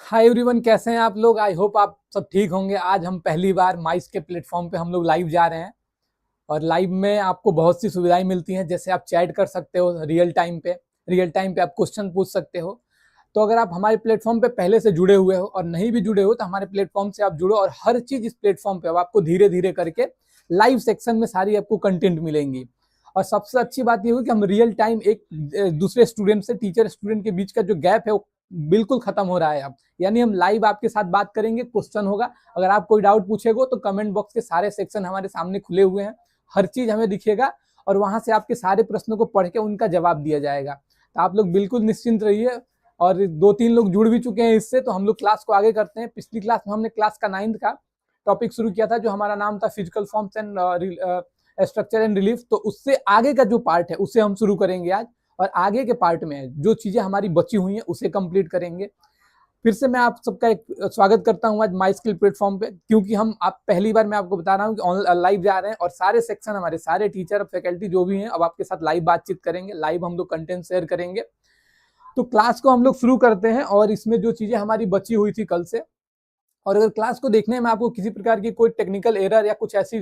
Hi everyone, कैसे हैं आप लोग। आई होप आप सब ठीक होंगे। आज हम पहली बार माइस के प्लेटफॉर्म पे हम लोग लाइव जा रहे हैं और लाइव में आपको बहुत सी सुविधाएं मिलती हैं, जैसे आप चैट कर सकते हो रियल टाइम पे आप क्वेश्चन पूछ सकते हो। तो अगर आप हमारे प्लेटफॉर्म पे पहले से जुड़े हुए हो और नहीं भी जुड़े हो तो हमारे प्लेटफॉर्म से आप जुड़ो और हर चीज इस प्लेटफॉर्म पे अब आपको धीरे धीरे करके लाइव सेक्शन में सारी आपको कंटेंट मिलेंगी। और सबसे अच्छी बात ये हुई कि हम रियल टाइम एक दूसरे स्टूडेंट से, टीचर स्टूडेंट के बीच का जो गैप है वो बिल्कुल खत्म हो रहा है अब। यानी हम लाइव आपके साथ बात करेंगे, क्वेश्चन होगा, अगर आप कोई डाउट पूछेगा तो कमेंट बॉक्स के सारे सेक्शन हमारे सामने खुले हुए हैं, हर चीज हमें दिखेगा और वहां से आपके सारे प्रश्नों को पढ़ के उनका जवाब दिया जाएगा। तो आप लोग बिल्कुल निश्चिंत रहिए। और 2-3 लोग जुड़ भी चुके हैं इससे, तो हम लोग क्लास को आगे करते हैं। पिछली क्लास में हमने क्लास का 9th का टॉपिक शुरू किया था, जो हमारा नाम था physical forms and structure and relief. तो उससे आगे का जो पार्ट है उसे हम शुरू करेंगे आज, और आगे के पार्ट में जो चीजें हमारी बची हुई हैं उसे कंप्लीट करेंगे। फिर से मैं आप सबका एक स्वागत करता हूं आज माई स्किल प्लेटफॉर्म पे, क्योंकि हम आप पहली बार मैं आपको बता रहा हूं कि लाइव जा रहे हैं और सारे सेक्शन हमारे सारे टीचर फैकल्टी जो भी हैं अब आपके साथ लाइव बातचीत करेंगे, लाइव हम लोग कंटेंट शेयर करेंगे। तो क्लास को हम लोग शुरू करते हैं और इसमें जो चीजें हमारी बची हुई थी कल से, और अगर क्लास को देखने में आपको किसी प्रकार की कोई टेक्निकल एरर या कुछ ऐसी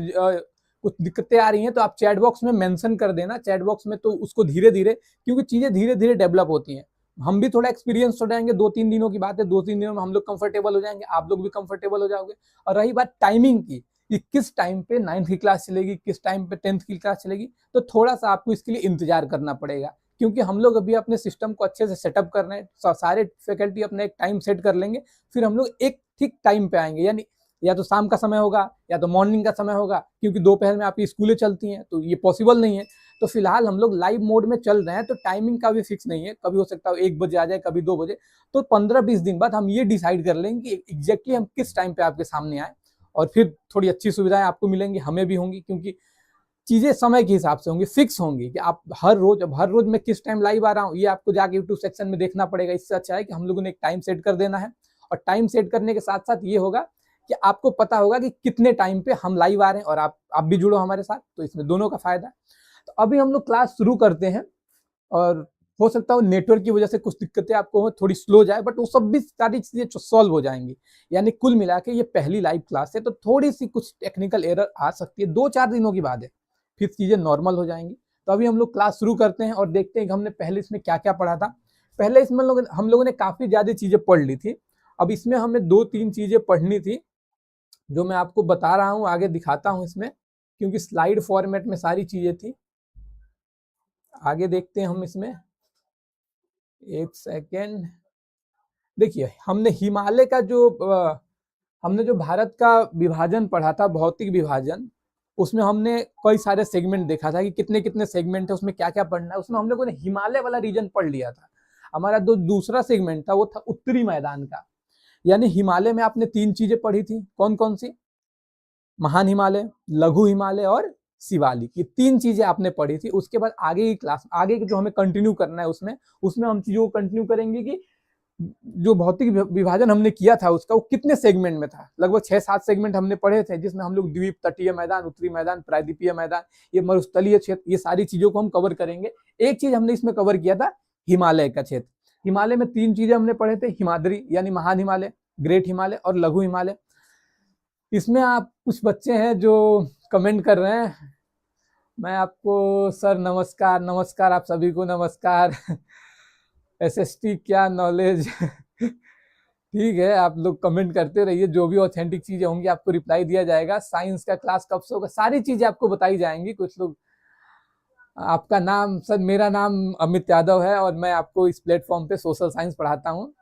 कुछ दिक्कतें आ रही हैं तो आप चैट बॉक्स में मेंशन कर देना। चैट बॉक्स में तो उसको धीरे धीरे, क्योंकि चीजें धीरे धीरे डेवलप होती हैं, हम भी थोड़ा एक्सपीरियंस हो जाएंगे। 2-3 दिनों की बात है, 2-3 दिनों में हम लोग कंफर्टेबल हो जाएंगे, आप लोग भी कंफर्टेबल हो जाओगे। और रही बात टाइमिंग की कि किस टाइम पे 9th की क्लास चलेगी, किस टाइम पे 10th की क्लास चलेगी, तो थोड़ा सा आपको इसके लिए इंतजार करना पड़ेगा, क्योंकि हम लोग अभी अपने सिस्टम को अच्छे से सेटअप कर रहे हैं। सारे फैकल्टी अपना एक टाइम सेट कर लेंगे, फिर हम लोग एक ठीक टाइम पे आएंगे। यानी या तो शाम का समय होगा या तो मॉर्निंग का समय होगा, क्योंकि दोपहर में आपकी स्कूलें चलती हैं तो ये पॉसिबल नहीं है। तो फिलहाल हम लोग लाइव मोड में चल रहे हैं, तो टाइमिंग का भी फिक्स नहीं है, कभी हो सकता है 1 बजे आ जाए, कभी 2 बजे। तो 15-20 दिन बाद हम ये डिसाइड कर लेंगे कि एग्जैक्टली हम किस टाइम पे आपके सामने आए, और फिर थोड़ी अच्छी सुविधाएं आपको मिलेंगी, हमें भी होंगी, क्योंकि चीजें समय के हिसाब से होंगी, फिक्स होंगी कि आप हर रोज मैं किस टाइम लाइव आ रहा हूँ ये आपको जाके यूट्यूब सेक्शन में देखना पड़ेगा। इससे अच्छा है कि हम लोगों ने एक टाइम सेट कर देना है, और टाइम सेट करने के साथ साथ ये होगा कि आपको पता होगा कि कितने टाइम पे हम लाइव आ रहे हैं, और आप भी जुड़ो हमारे साथ, तो इसमें दोनों का फायदा है। तो अभी हम लोग क्लास शुरू करते हैं, और हो सकता है नेटवर्क की वजह से कुछ दिक्कतें आपको हो, थोड़ी स्लो जाए, बट वो सब भी सारी चीजें सॉल्व हो जाएंगी। यानी कुल मिला के ये पहली लाइव क्लास है, तो थोड़ी सी कुछ टेक्निकल एरर आ सकती है, 2-4 दिनों की बात है, फिर चीजें नॉर्मल हो जाएंगी। तो अभी हम लोग क्लास शुरू करते हैं और देखते हैं कि हमने पहले इसमें क्या क्या पढ़ा था। पहले इसमें हम लोगों ने काफी ज्यादा चीजें पढ़ ली थी। अब इसमें हमें 2-3 चीजें पढ़नी थी, जो मैं आपको बता रहा हूँ, आगे दिखाता हूँ इसमें, क्योंकि स्लाइड फॉर्मेट में सारी चीजें थी। आगे देखते हैं हम इसमें, एक सेकेंड। देखिए, हमने जो भारत का विभाजन पढ़ा था, भौतिक विभाजन, उसमें हमने कई सारे सेगमेंट देखा था कि कितने कितने सेगमेंट है, उसमें क्या क्या पढ़ना है। उसमें हम लोगों ने हिमालय वाला रीजन पढ़ लिया था। हमारा दूसरा सेगमेंट था वो था उत्तरी मैदान का। यानी हिमालय में आपने 3 चीजें पढ़ी थी, कौन कौन सी? महान हिमालय, लघु हिमालय और शिवालिक, ये 3 चीजें आपने पढ़ी थी। उसके बाद आगे की क्लास, आगे जो हमें कंटिन्यू करना है उसमें हम चीजों को कंटिन्यू करेंगे कि जो भौतिक विभाजन हमने किया था उसका वो कितने सेगमेंट में था। लगभग 6-7 सेगमेंट हमने पढ़े थे, जिसमें हम लोग द्वीप तटीय मैदान, उत्तरी मैदान, प्रायद्वीपीय मैदान, ये मरुस्थलीय क्षेत्र, ये सारी चीजों को हम कवर करेंगे। एक चीज हमने इसमें कवर किया था, हिमालय का क्षेत्र। हिमालय में 3 चीजें हमने पढ़े थे, हिमाद्री यानी महान हिमालय, ग्रेट हिमालय और लघु हिमालय। इसमें आप कुछ बच्चे हैं जो कमेंट कर रहे हैं, मैं आपको सर नमस्कार, नमस्कार आप सभी को नमस्कार। एसएसटी क्या नॉलेज। ठीक है, आप लोग कमेंट करते रहिए, जो भी ऑथेंटिक चीजें होंगी आपको रिप्लाई दिया जाएगा। साइंस का क्लास कब से होगा, सारी चीजें आपको बताई जाएंगी। कुछ लोग, आपका नाम? सर मेरा नाम अमित यादव है और मैं आपको इस प्लेटफॉर्म पे सोशल साइंस पढ़ाता हूँ।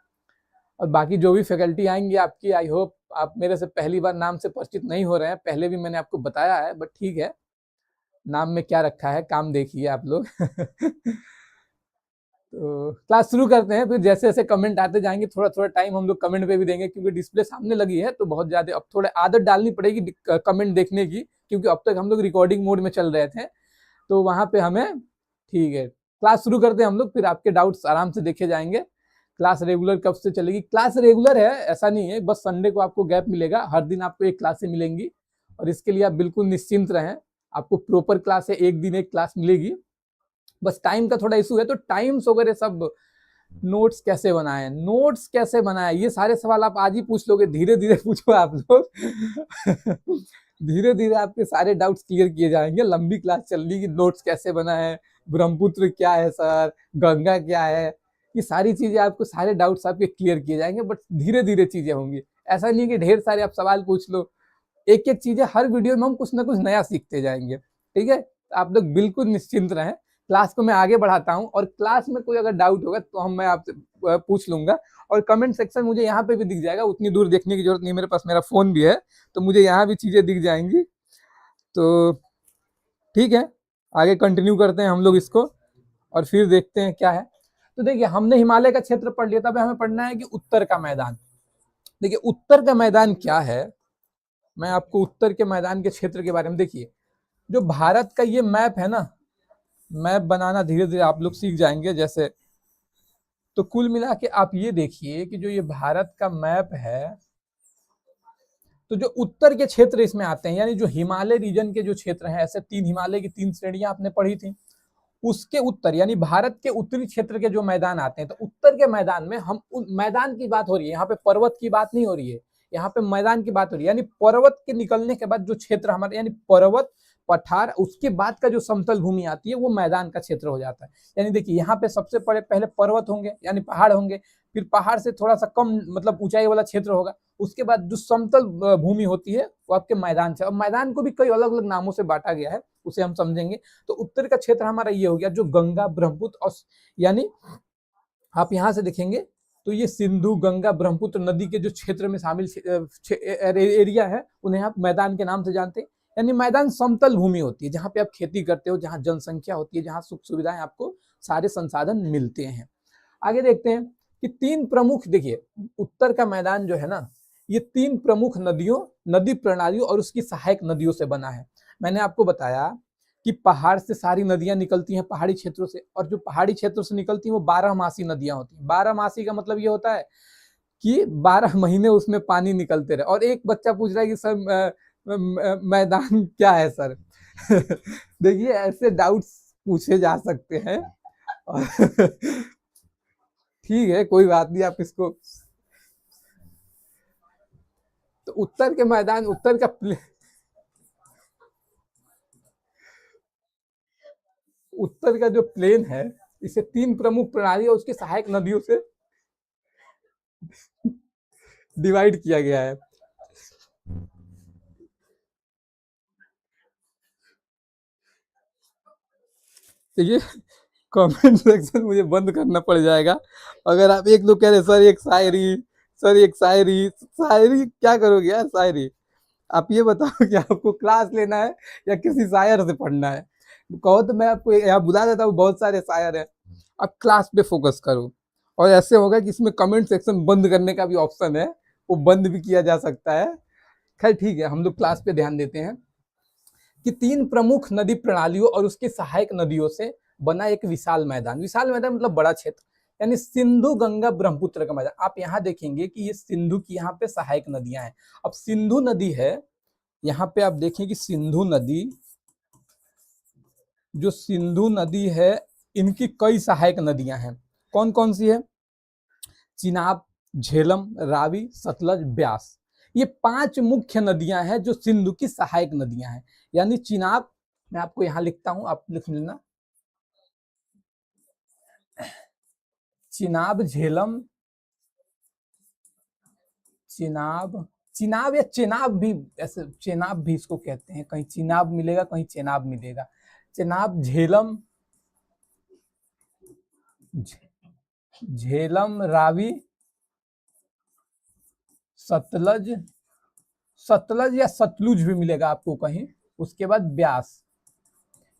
और बाकी जो भी फैकल्टी आएंगी आपकी, आई होप आप मेरे से पहली बार नाम से परिचित नहीं हो रहे हैं, पहले भी मैंने आपको बताया है, बट ठीक है, नाम में क्या रखा है, काम देखिए आप लोग। तो क्लास शुरू करते हैं, फिर जैसे जैसे कमेंट आते जाएंगे, थोड़ा थोड़ा टाइम हम लोग कमेंट पे भी देंगे, क्योंकि डिस्प्ले सामने लगी है तो बहुत ज्यादा अब थोड़ा आदत डालनी पड़ेगी कमेंट देखने की, क्योंकि अब तक हम लोग रिकॉर्डिंग मोड में चल रहे थे, तो वहां पे हमें, ठीक है, क्लास शुरू करते हैं हम लोग, फिर आपके डाउट्स आराम से देखे जाएंगे। क्लास रेगुलर कब से चलेगी? क्लास रेगुलर है, ऐसा नहीं है, बस संडे को आपको गैप मिलेगा, हर दिन आपको एक क्लासें मिलेंगी और इसके लिए आप बिल्कुल निश्चिंत रहें। आपको प्रॉपर क्लास है, एक दिन एक क्लास मिलेगी। बस टाइम का थोड़ा इशू है, तो टाइम्स वगैरह सब, नोट्स कैसे बनाए, नोट्स कैसे बनाए, ये सारे सवाल आप आज ही पूछ लोगे, धीरे धीरे पूछो आप लोग धीरे धीरे आपके सारे डाउट्स क्लियर किए जाएंगे। लंबी क्लास चल रही कि नोट्स कैसे बनाए, ब्रह्मपुत्र क्या है सर, गंगा क्या है, ये सारी चीजें आपको, सारे डाउट्स आपके क्लियर किए जाएंगे, बट धीरे धीरे चीजें होंगी। ऐसा नहीं है कि ढेर सारे आप सवाल पूछ लो, एक एक चीजें हर वीडियो में हम कुछ ना कुछ नया सीखते जाएंगे। ठीक है, आप लोग बिल्कुल निश्चिंत रहें। क्लास को मैं आगे बढ़ाता हूं और क्लास में कोई अगर डाउट होगा तो मैं आपसे पूछ लूंगा, और कमेंट सेक्शन मुझे यहाँ पे भी दिख जाएगा, उतनी दूर देखने की जरूरत नहीं, मेरे पास मेरा फोन भी है तो मुझे यहाँ भी चीजें दिख जाएंगी। तो ठीक है, आगे कंटिन्यू करते हैं हम लोग इसको और फिर देखते हैं क्या है। तो देखिए, हमने हिमालय का क्षेत्र पढ़ लिया, तब हमें पढ़ना है कि उत्तर का मैदान। देखिए उत्तर का मैदान क्या है, मैं आपको उत्तर के मैदान के क्षेत्र के बारे में, देखिए जो भारत का ये मैप है ना, मैप बनाना धीरे धीरे आप लोग सीख जाएंगे जैसे। तो कुल मिला के आप ये देखिए कि जो ये भारत का मैप है, तो जो उत्तर के क्षेत्र इसमें आते हैं, यानी जो हिमालय रीजन के जो क्षेत्र हैं, ऐसे तीन हिमालय की तीन श्रेणियां आपने पढ़ी थी, उसके उत्तर यानी भारत के उत्तरी क्षेत्र के जो मैदान आते हैं, तो उत्तर के मैदान में हम मैदान की बात हो रही है, यहाँ पे पर्वत की बात नहीं हो रही है, यहाँ पे मैदान की बात हो रही है। यानी पर्वत के निकलने के बाद जो क्षेत्र हमारे, यानी पर्वत पठार, उसके बाद का जो समतल भूमि आती है वो मैदान का क्षेत्र हो जाता है। यानी देखिए यहाँ पे सबसे पहले पर्वत होंगे यानी पहाड़ होंगे, फिर पहाड़ से थोड़ा सा कम मतलब ऊंचाई वाला क्षेत्र होगा, उसके बाद जो समतल भूमि होती है वो आपके मैदान से, और मैदान को भी कई अलग अलग नामों से बांटा गया है, उसे हम समझेंगे। तो उत्तर का क्षेत्र हमारा ये हो गया जो गंगा ब्रह्मपुत्र, और यानी आप यहां से देखेंगे तो ये सिंधु गंगा ब्रह्मपुत्र नदी के जो क्षेत्र में शामिल एरिया है उन्हें आप मैदान के नाम से जानते हैं। यानी मैदान समतल भूमि होती है जहां पे आप खेती करते हो, जहां जनसंख्या होती है, जहां सुख सुविधाएं, आपको सारे संसाधन मिलते हैं। आगे देखते हैं कि तीन प्रमुख, देखिए उत्तर का मैदान जो है ना, ये तीन प्रमुख नदियों, नदी प्रणालियों और उसकी सहायक नदियों से बना है। मैंने आपको बताया कि पहाड़ से सारी नदियां निकलती हैं पहाड़ी क्षेत्रों से, और जो पहाड़ी क्षेत्रों से निकलती हैं वो 12 मासी नदियां होती हैं। 12 मासी का मतलब ये होता है कि 12 महीने उसमें पानी निकलते रहे। और एक बच्चा पूछ रहा है कि सर मैदान क्या है सर देखिए ऐसे डाउट्स पूछे जा सकते हैं ठीक है, कोई बात नहीं, आप इसको, तो उत्तर के मैदान, उत्तर का जो प्लेन है, इसे तीन प्रमुख प्रणाली और उसकी सहायक नदियों से डिवाइड किया गया है। तो ये कमेंट सेक्शन मुझे बंद करना पड़ जाएगा अगर आप एक दो कह रहे सर एक शायरी, सर एक शायरी, शायरी क्या करोगे यार शायरी। आप ये बताओ कि आपको क्लास लेना है या किसी शायर से पढ़ना है, कहो तो मैं आपको यहाँ बुला देता हूँ, बहुत सारे शायर हैं, आप क्लास पे फोकस करो। और ऐसे होगा कि इसमें कमेंट सेक्शन बंद करने का भी ऑप्शन है, वो बंद भी किया जा सकता है। खैर ठीक है, हम लोग क्लास पे ध्यान देते हैं कि तीन प्रमुख नदी प्रणालियों और उसकी सहायक नदियों से बना एक विशाल मैदान, विशाल मैदान मतलब बड़ा क्षेत्र, यानी सिंधु गंगा ब्रह्मपुत्र का मैदान। आप यहाँ देखेंगे कि ये सिंधु की यहाँ पे सहायक नदियां हैं। अब सिंधु नदी है, यहाँ पे आप देखें कि सिंधु नदी, जो सिंधु नदी है इनकी कई सहायक नदियां हैं। कौन कौन सी है? चिनाब, झेलम, रावी, सतलज, ब्यास। ये 5 मुख्य नदियां हैं जो सिंधु की सहायक नदियां हैं। यानी चिनाब, मैं आपको यहां लिखता हूं, आप लिख लेना, चिनाब, झेलम, चिनाब, चिनाब या चेनाब भी, ऐसे चेनाब भी इसको कहते हैं, कहीं चिनाब मिलेगा कहीं चेनाब मिलेगा। चेनाब, झेलम, झेलम, रावी, सतलज, सतलज या सतलुज भी मिलेगा आपको कहीं, उसके बाद ब्यास।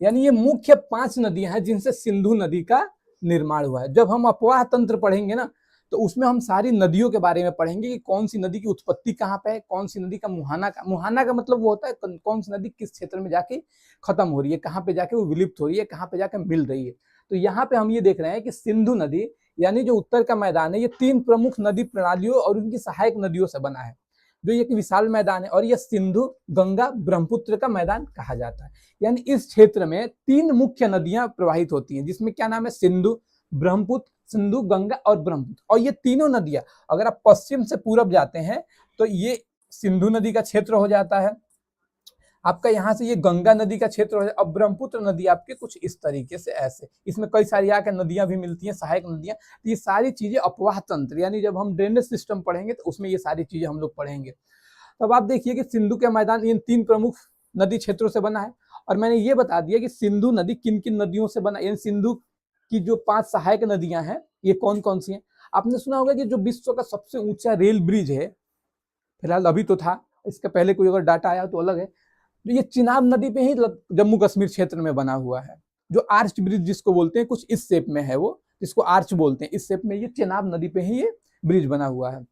यानी ये मुख्य 5 नदियां हैं जिनसे सिंधु नदी का निर्माण हुआ है। जब हम अपवाह तंत्र पढ़ेंगे ना, तो उसमें हम सारी नदियों के बारे में पढ़ेंगे कि कौन सी नदी की उत्पत्ति कहाँ पे है, कौन सी नदी का मुहाना का मतलब वो होता है कौन सी नदी किस क्षेत्र में जाके खत्म हो रही है, कहाँ पे जाके वो विलुप्त हो रही है, कहाँ पे जाके मिल रही है। तो यहाँ पे हम ये देख रहे हैं कि सिंधु नदी यानी जो उत्तर का मैदान है ये 3 प्रमुख नदी प्रणालियों और उनकी सहायक नदियों से बना है, जो एक विशाल मैदान है, और यह सिंधु, गंगा, ब्रह्मपुत्र का मैदान कहा जाता है। यानी इस क्षेत्र में 3 मुख्य नदियां प्रवाहित होती हैं, जिसमें क्या नाम है, सिंधु, ब्रह्मपुत्र, सिंधु, गंगा और ब्रह्मपुत्र। और ये तीनों नदियां अगर आप पश्चिम से पूरब जाते हैं तो ये सिंधु नदी का क्षेत्र हो जाता है आपका, यहाँ से ये गंगा नदी का क्षेत्र हो जाता है। अब ब्रह्मपुत्र नदी आपके कुछ इस तरीके से ऐसे, इसमें कई सारी आकर नदियां भी मिलती हैं, सहायक नदियां। तो ये सारी चीजें अपवाह तंत्र, यानी जब हम ड्रेनेज सिस्टम पढ़ेंगे तो उसमें ये सारी चीजें हम लोग पढ़ेंगे। तब आप देखिए कि सिंधु के मैदान इन 3 प्रमुख नदी क्षेत्रों से बना है, और मैंने ये बता दिया कि सिंधु नदी किन किन नदियों से बना, यानी सिंधु की जो 5 सहायक नदियां हैं ये कौन कौन सी हैं। आपने सुना होगा कि जो विश्व का सबसे ऊंचा रेल ब्रिज है, फिलहाल अभी तो था, इसका पहले कोई अगर डाटा आया तो अलग है, तो ये चिनाब नदी पे ही जम्मू कश्मीर क्षेत्र में बना हुआ है। जो आर्च ब्रिज जिसको बोलते हैं, कुछ इस शेप में है वो, जिसको आर्च बोलते हैं, इस शेप में, ये चिनाब नदी पे ही ये ब्रिज बना हुआ है।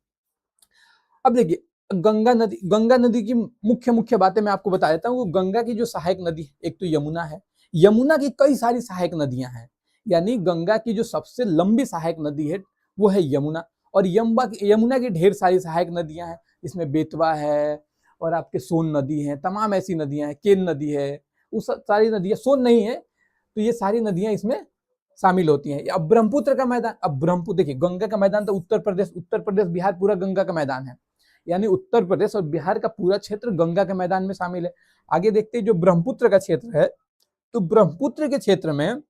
अब देखिए गंगा नदी की मुख्य बातें मैं आपको बता देता हूँ। गंगा की जो सहायक नदी है, एक तो यमुना है, यमुना की कई सारी सहायक नदियां हैं, यानी गंगा की जो सबसे लंबी सहायक नदी है वो है यमुना, और यमुना की ढेर सारी सहायक नदियां हैं, इसमें बेतवा है और आपके सोन नदी है, तमाम ऐसी नदियां हैं, केन नदी है, उस सारी नदियां, सोन नहीं है तो ये सारी नदियां इसमें शामिल होती हैं। अब ब्रह्मपुत्र का मैदान, अब ब्रह्मपुत्र देखिए, गंगा का मैदान तो उत्तर प्रदेश बिहार पूरा गंगा का मैदान है, यानी उत्तर प्रदेश और बिहार का पूरा क्षेत्र गंगा के मैदान में शामिल है। आगे देखते हैं जो ब्रह्मपुत्र का क्षेत्र है, तो ब्रह्मपुत्र के क्षेत्र में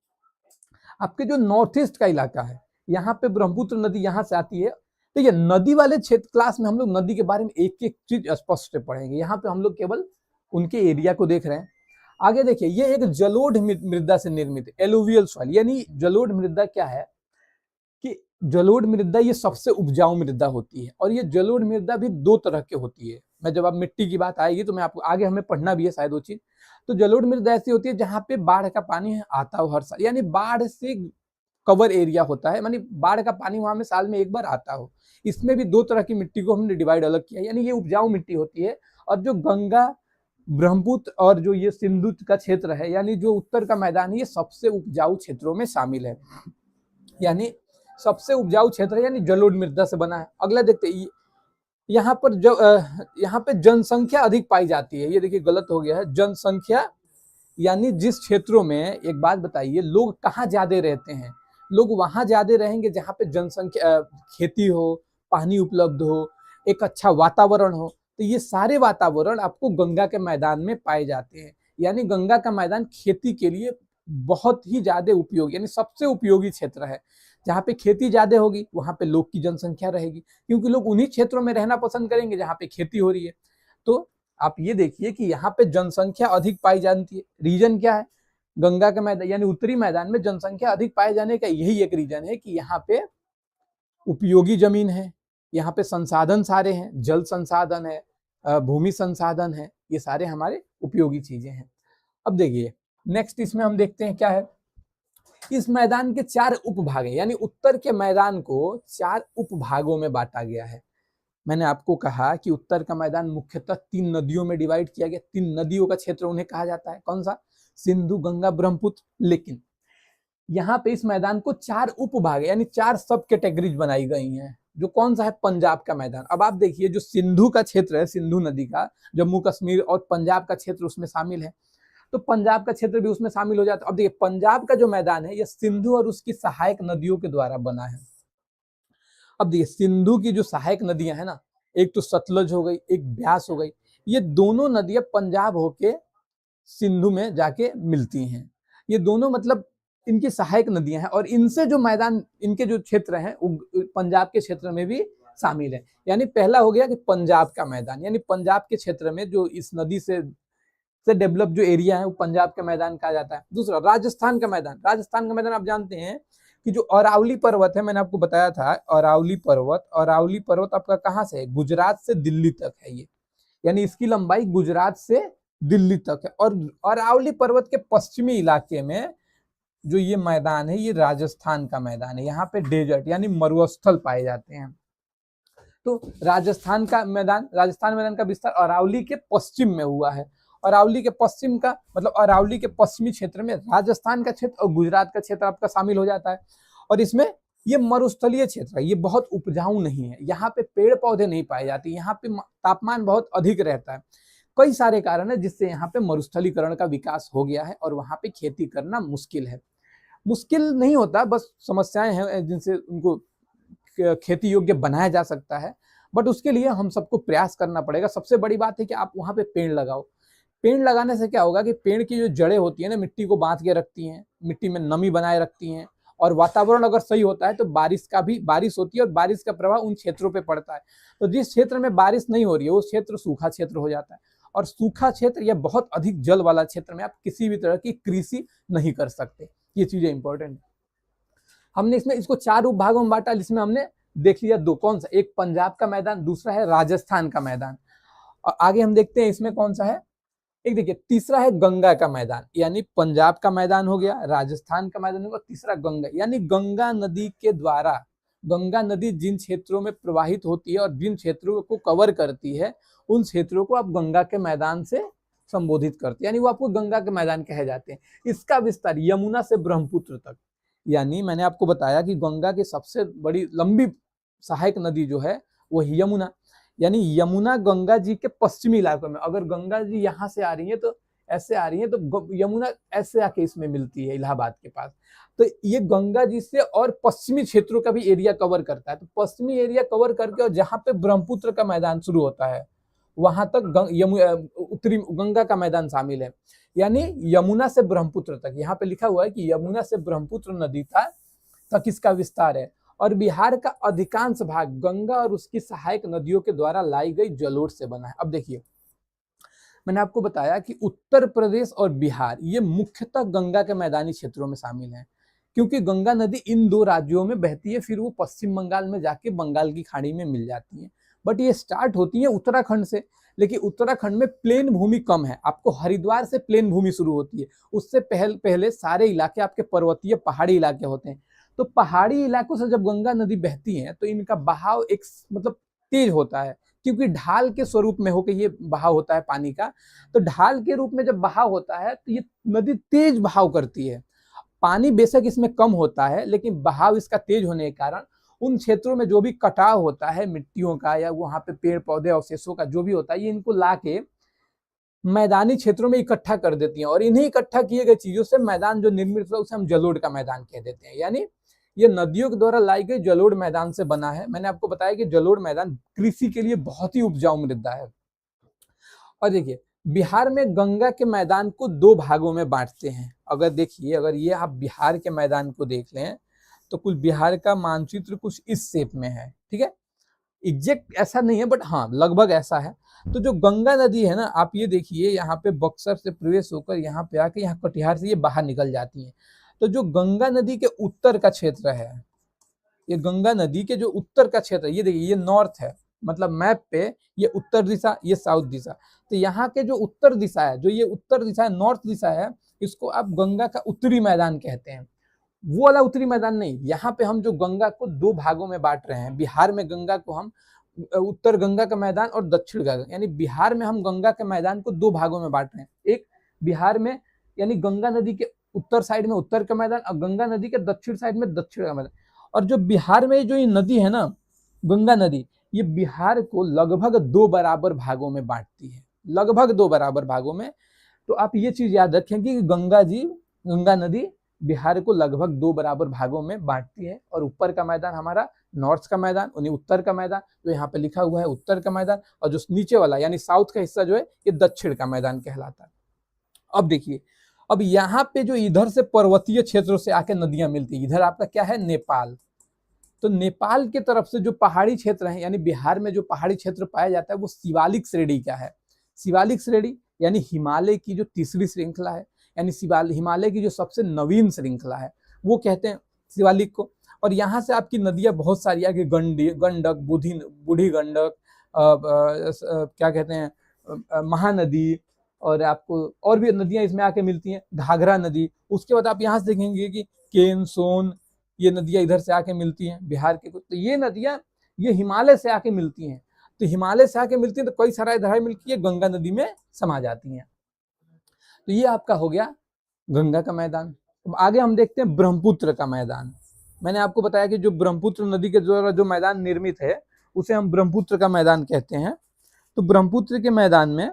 आपके जो नॉर्थ ईस्ट का इलाका है, यहाँ पे ब्रह्मपुत्र नदी यहाँ से आती है। तो ये नदी वाले क्षेत्र क्लास में हम लोग नदी के बारे में एक एक चीज स्पष्ट से पढ़ेंगे, यहाँ पे हम लोग केवल उनके एरिया को देख रहे हैं। आगे देखिए, ये एक जलोढ़ मृदा से निर्मित एलुवियल सॉइल, यानी जलोढ़ मृदा क्या है कि जलोढ़ मृदा ये सबसे उपजाऊ मृदा होती है, और ये जलोढ़ मृदा भी 2 तरह की होती है। मैं जब आप मिट्टी की बात आएगी तो मैं आपको आगे हमें पढ़ना भी है शायद वो चीज। तो जलोढ़ मृदा ऐसी होती है जहाँ पे बाढ़ का पानी आता हो हर साल, यानी बाढ़ से कवर एरिया होता है, यानी बाढ़ का पानी वहां में साल में एक बार आता हो। इसमें भी 2 तरह की मिट्टी को हमने डिवाइड अलग किया, यानी ये उपजाऊ मिट्टी होती है। और जो गंगा, ब्रह्मपुत्र और जो ये सिंधु का क्षेत्र है, यानी जो उत्तर का मैदान है, ये सबसे उपजाऊ क्षेत्रों में शामिल है, यानी सबसे उपजाऊ क्षेत्र है, यानी जलोढ़ मृदा से बना है। अगला देखते हैं, यहाँ पर जो यहाँ पे जनसंख्या अधिक पाई जाती है, ये देखिए गलत हो गया है, जनसंख्या यानी जिस क्षेत्रों में, एक बात बताइए, लोग कहाँ ज्यादा रहते हैं, लोग वहां ज्यादा रहेंगे जहाँ पे जनसंख्या, खेती हो, पानी उपलब्ध हो, एक अच्छा वातावरण हो। तो ये सारे वातावरण आपको गंगा के मैदान में पाए जाते हैं, यानी गंगा का मैदान खेती के लिए बहुत ही ज्यादा उपयोगी, यानी सबसे उपयोगी क्षेत्र है। जहाँ पे खेती ज्यादा होगी वहां पे लोग की जनसंख्या रहेगी, क्योंकि लोग उन्हीं क्षेत्रों में रहना पसंद करेंगे जहाँ पे खेती हो रही है। तो आप ये देखिए कि यहाँ पे जनसंख्या अधिक पाई जाती है। रीजन क्या है, गंगा के मैदान यानी उत्तरी मैदान में जनसंख्या अधिक पाए जाने का यही एक रीजन है कि यहाँ पे उपयोगी जमीन है, यहाँ पे संसाधन सारे हैं, जल संसाधन है, भूमि संसाधन है, ये सारे हमारे उपयोगी चीजें हैं। अब देखिए नेक्स्ट इसमें हम देखते हैं क्या है, इस मैदान के 4 उपभाग हैं, यानी उत्तर के मैदान को 4 उपभागों में बांटा गया है। मैंने आपको कहा कि उत्तर का मैदान मुख्यतः 3 नदियों में डिवाइड किया गया, 3 नदियों का क्षेत्र उन्हें कहा जाता है, कौन सा, सिंधु, गंगा, ब्रह्मपुत्र। लेकिन यहाँ पे इस मैदान को 4 उपभाग यानी 4 सब कैटेगरीज बनाई गई हैं, जो कौन सा है, पंजाब का मैदान। अब आप देखिए जो सिंधु का क्षेत्र है, सिंधु नदी का, जम्मू कश्मीर और पंजाब का क्षेत्र उसमें शामिल है, तो पंजाब का क्षेत्र भी उसमें शामिल हो जाता है। अब देखिए पंजाब का जो मैदान है यह सिंधु और उसकी सहायक नदियों के द्वारा बना है। अब देखिए सिंधु की जो सहायक नदियां है ना, एक तो सतलज हो गई, एक ब्यास हो गई, ये दोनों नदियां पंजाब होके सिंधु में जाके मिलती हैं। ये दोनों मतलब इनकी सहायक नदियां हैं, और इनसे जो मैदान, इनके जो क्षेत्र हैं वो पंजाब के क्षेत्र में भी शामिल है। यानी पहला हो गया कि पंजाब का मैदान, यानी पंजाब के क्षेत्र में जो इस नदी से डेवलप जो एरिया है वो पंजाब का मैदान कहा जाता है। दूसरा राजस्थान का मैदान, राजस्थान का मैदान आप जानते हैं कि जो अरावली पर्वत है, मैंने आपको बताया था अरावली पर्वत आपका कहाँ से है, गुजरात से दिल्ली तक है ये, यानी इसकी लंबाई गुजरात से दिल्ली तक है। और अरावली पर्वत के पश्चिमी इलाके में जो ये मैदान है ये राजस्थान का मैदान है, यहाँ पे डेजर्ट यानी मरुस्थल पाए जाते हैं। तो राजस्थान मैदान का विस्तार अरावली के पश्चिम में हुआ है। अरावली के पश्चिम का मतलब अरावली के पश्चिमी क्षेत्र में राजस्थान का क्षेत्र और गुजरात का क्षेत्र आपका शामिल हो जाता है। और इसमें ये मरुस्थलीय क्षेत्र है, ये बहुत उपजाऊ नहीं है, यहाँ पे पेड़ पौधे नहीं पाए जाते, यहाँ पे तापमान बहुत अधिक रहता है। कई सारे कारण है जिससे यहाँ पे मरुस्थलीकरण का विकास हो गया है और वहाँ पे खेती करना मुश्किल है। मुश्किल नहीं होता, बस समस्याएं हैं जिनसे उनको खेती योग्य बनाया जा सकता है, बट उसके लिए हम सबको प्रयास करना पड़ेगा। सबसे बड़ी बात है कि आप वहाँ पे पेड़ लगाओ। पेड़ लगाने से क्या होगा कि पेड़ की जो जड़ें होती है ना, मिट्टी को बांध के रखती हैं, मिट्टी में नमी बनाए रखती हैं, और वातावरण अगर सही होता है तो बारिश होती है और बारिश का प्रभाव उन क्षेत्रों पे पड़ता है। तो जिस क्षेत्र में बारिश नहीं हो रही है वो क्षेत्र सूखा क्षेत्र हो जाता है, और सूखा क्षेत्र या बहुत अधिक जल वाला क्षेत्र में आप किसी भी तरह की कृषि नहीं कर सकते। ये चीजें इंपॉर्टेंट है। हमने इसमें इसको 4 उपभागों में बांटा, जिसमें हमने देख लिया 2, कौन सा, एक पंजाब का मैदान, दूसरा है राजस्थान का मैदान, और आगे हम देखते हैं इसमें कौन सा है। एक देखिए, तीसरा है गंगा का मैदान, यानी पंजाब का मैदान हो गया, राजस्थान का मैदान होगा, तीसरा गंगा, यानी गंगा नदी के द्वारा, गंगा नदी जिन क्षेत्रों में प्रवाहित होती है और जिन क्षेत्रों को कवर करती है उन क्षेत्रों को आप गंगा के मैदान से संबोधित करते हैं, यानी वो आपको गंगा के मैदान कहे जाते हैं। इसका विस्तार यमुना से ब्रह्मपुत्र तक, यानी मैंने आपको बताया कि गंगा की सबसे बड़ी लंबी सहायक नदी जो है वो यमुना, यानी यमुना गंगा जी के पश्चिमी इलाकों में, अगर गंगा जी यहाँ से आ रही है तो ऐसे आ रही है, तो यमुना ऐसे आके इसमें मिलती है इलाहाबाद के पास। तो ये गंगा जी से और पश्चिमी क्षेत्रों का भी एरिया कवर करता है, तो पश्चिमी एरिया कवर करके, और जहाँ पे ब्रह्मपुत्र का मैदान शुरू होता है वहां तक उत्तरी गंगा का मैदान शामिल है, यानी यमुना से ब्रह्मपुत्र तक। यहाँ पे लिखा हुआ है कि यमुना से ब्रह्मपुत्र नदी तक इसका विस्तार है, और बिहार का अधिकांश भाग गंगा और उसकी सहायक नदियों के द्वारा लाई गई जलोढ़ से बना है। अब देखिए, मैंने आपको बताया कि उत्तर प्रदेश और बिहार ये मुख्यतः गंगा के मैदानी क्षेत्रों में शामिल हैं, क्योंकि गंगा नदी इन 2 राज्यों में बहती है, फिर वो पश्चिम बंगाल में जाके बंगाल की खाड़ी में मिल जाती है। बट ये स्टार्ट होती है उत्तराखंड से, लेकिन उत्तराखंड में प्लेन भूमि कम है, आपको हरिद्वार से प्लेन भूमि शुरू होती है, उससे पहले सारे इलाके आपके पर्वतीय पहाड़ी इलाके होते हैं। तो पहाड़ी इलाकों से जब गंगा नदी बहती है तो इनका बहाव एक मतलब तेज होता है, क्योंकि ढाल के स्वरूप में होकर ये बहाव होता है पानी का। तो ढाल के रूप में जब बहाव होता है तो ये नदी तेज बहाव करती है। पानी बेशक इसमें कम होता है, लेकिन बहाव इसका तेज होने के कारण उन क्षेत्रों में जो भी कटाव होता है मिट्टियों का या वहां पे पेड़ पौधे अवशेषों का जो भी होता है, ये इनको लाके मैदानी क्षेत्रों में इकट्ठा कर देती हैं, और इन्हीं इकट्ठा किए गए चीजों से मैदान जो निर्मित होता है उसे हम जलोढ़ का मैदान कह देते हैं। यानी ये नदियों के द्वारा लाई गई जलोढ़ मैदान से बना है। मैंने आपको बताया कि जलोढ़ मैदान कृषि के लिए बहुत ही उपजाऊ मृदा है। और देखिए, बिहार में गंगा के मैदान को 2 भागों में बांटते हैं। अगर देखिए, अगर ये आप बिहार के मैदान को देख लें तो कुल बिहार का मानचित्र कुछ इस शेप में है, ठीक है। एग्जैक्ट ऐसा नहीं है, बट हाँ लगभग ऐसा है। तो जो गंगा नदी है ना, आप ये देखिए, यहाँ पे बक्सर से प्रवेश होकर यहाँ पे आके यहाँ कटिहार से ये बाहर निकल जाती है। तो जो गंगा नदी के उत्तर का क्षेत्र है, ये गंगा नदी के जो उत्तर का क्षेत्र, ये देखिए, ये नॉर्थ है, मतलब मैप पे ये उत्तर दिशा, ये साउथ दिशा। तो यहाँ के जो उत्तर दिशा है, जो ये उत्तर दिशा है, नॉर्थ दिशा है, इसको आप गंगा का उत्तरी मैदान कहते हैं। वो वाला उत्तरी मैदान नहीं, यहाँ पे हम जो गंगा को 2 भागों में बांट रहे हैं। बिहार में गंगा को हम उत्तर गंगा का मैदान और दक्षिण गंगा, यानी बिहार में हम गंगा के मैदान को 2 भागों में बांट रहे हैं। एक बिहार में यानी गंगा नदी के उत्तर साइड में उत्तर का मैदान, और गंगा नदी के दक्षिण साइड में दक्षिण का मैदान। और जो बिहार में जो ये नदी है ना, गंगा नदी, ये बिहार को लगभग 2 बराबर भागों में बांटती है, लगभग 2 बराबर भागों में। तो आप ये चीज याद रखें कि गंगा नदी बिहार को लगभग 2 बराबर भागों में बांटती है, और ऊपर का मैदान हमारा नॉर्थ का मैदान, उन्हें उत्तर का मैदान, जो यहाँ पे लिखा हुआ है उत्तर का मैदान, और जो नीचे वाला यानी साउथ का हिस्सा जो है ये दक्षिण का मैदान कहलाता है। अब देखिए, अब यहाँ पे जो इधर से पर्वतीय क्षेत्रों से आके नदियां मिलती है, इधर आपका क्या है, नेपाल। तो नेपाल के तरफ से जो पहाड़ी क्षेत्र है, यानी बिहार में जो पहाड़ी क्षेत्र पाया जाता है वो शिवालिक श्रेणी का है। शिवालिक श्रेणी यानी हिमालय की जो तीसरी श्रृंखला है, यानी हिमालय की जो सबसे नवीन श्रृंखला है, वो कहते हैं शिवालिक को। और यहाँ से आपकी नदियां बहुत सारी आगे, गंडक, बूढ़ी गंडक, क्या कहते हैं, महानदी, और आपको और भी नदियां इसमें आके मिलती हैं, घाघरा नदी। उसके बाद आप यहाँ से देखेंगे कि केन, सोन, ये नदियां इधर से आके मिलती हैं बिहार के। तो ये नदियां ये हिमालय से आके मिलती हैं, तो हिमालय से आके मिलती हैं तो कई सारा इधर मिलती है, गंगा नदी में समा जाती हैं। तो ये आपका हो गया गंगा का मैदान। अब आगे हम देखते हैं ब्रह्मपुत्र का मैदान। मैंने आपको बताया कि जो ब्रह्मपुत्र नदी के द्वारा जो मैदान निर्मित है उसे हम ब्रह्मपुत्र का मैदान कहते हैं। तो ब्रह्मपुत्र के मैदान में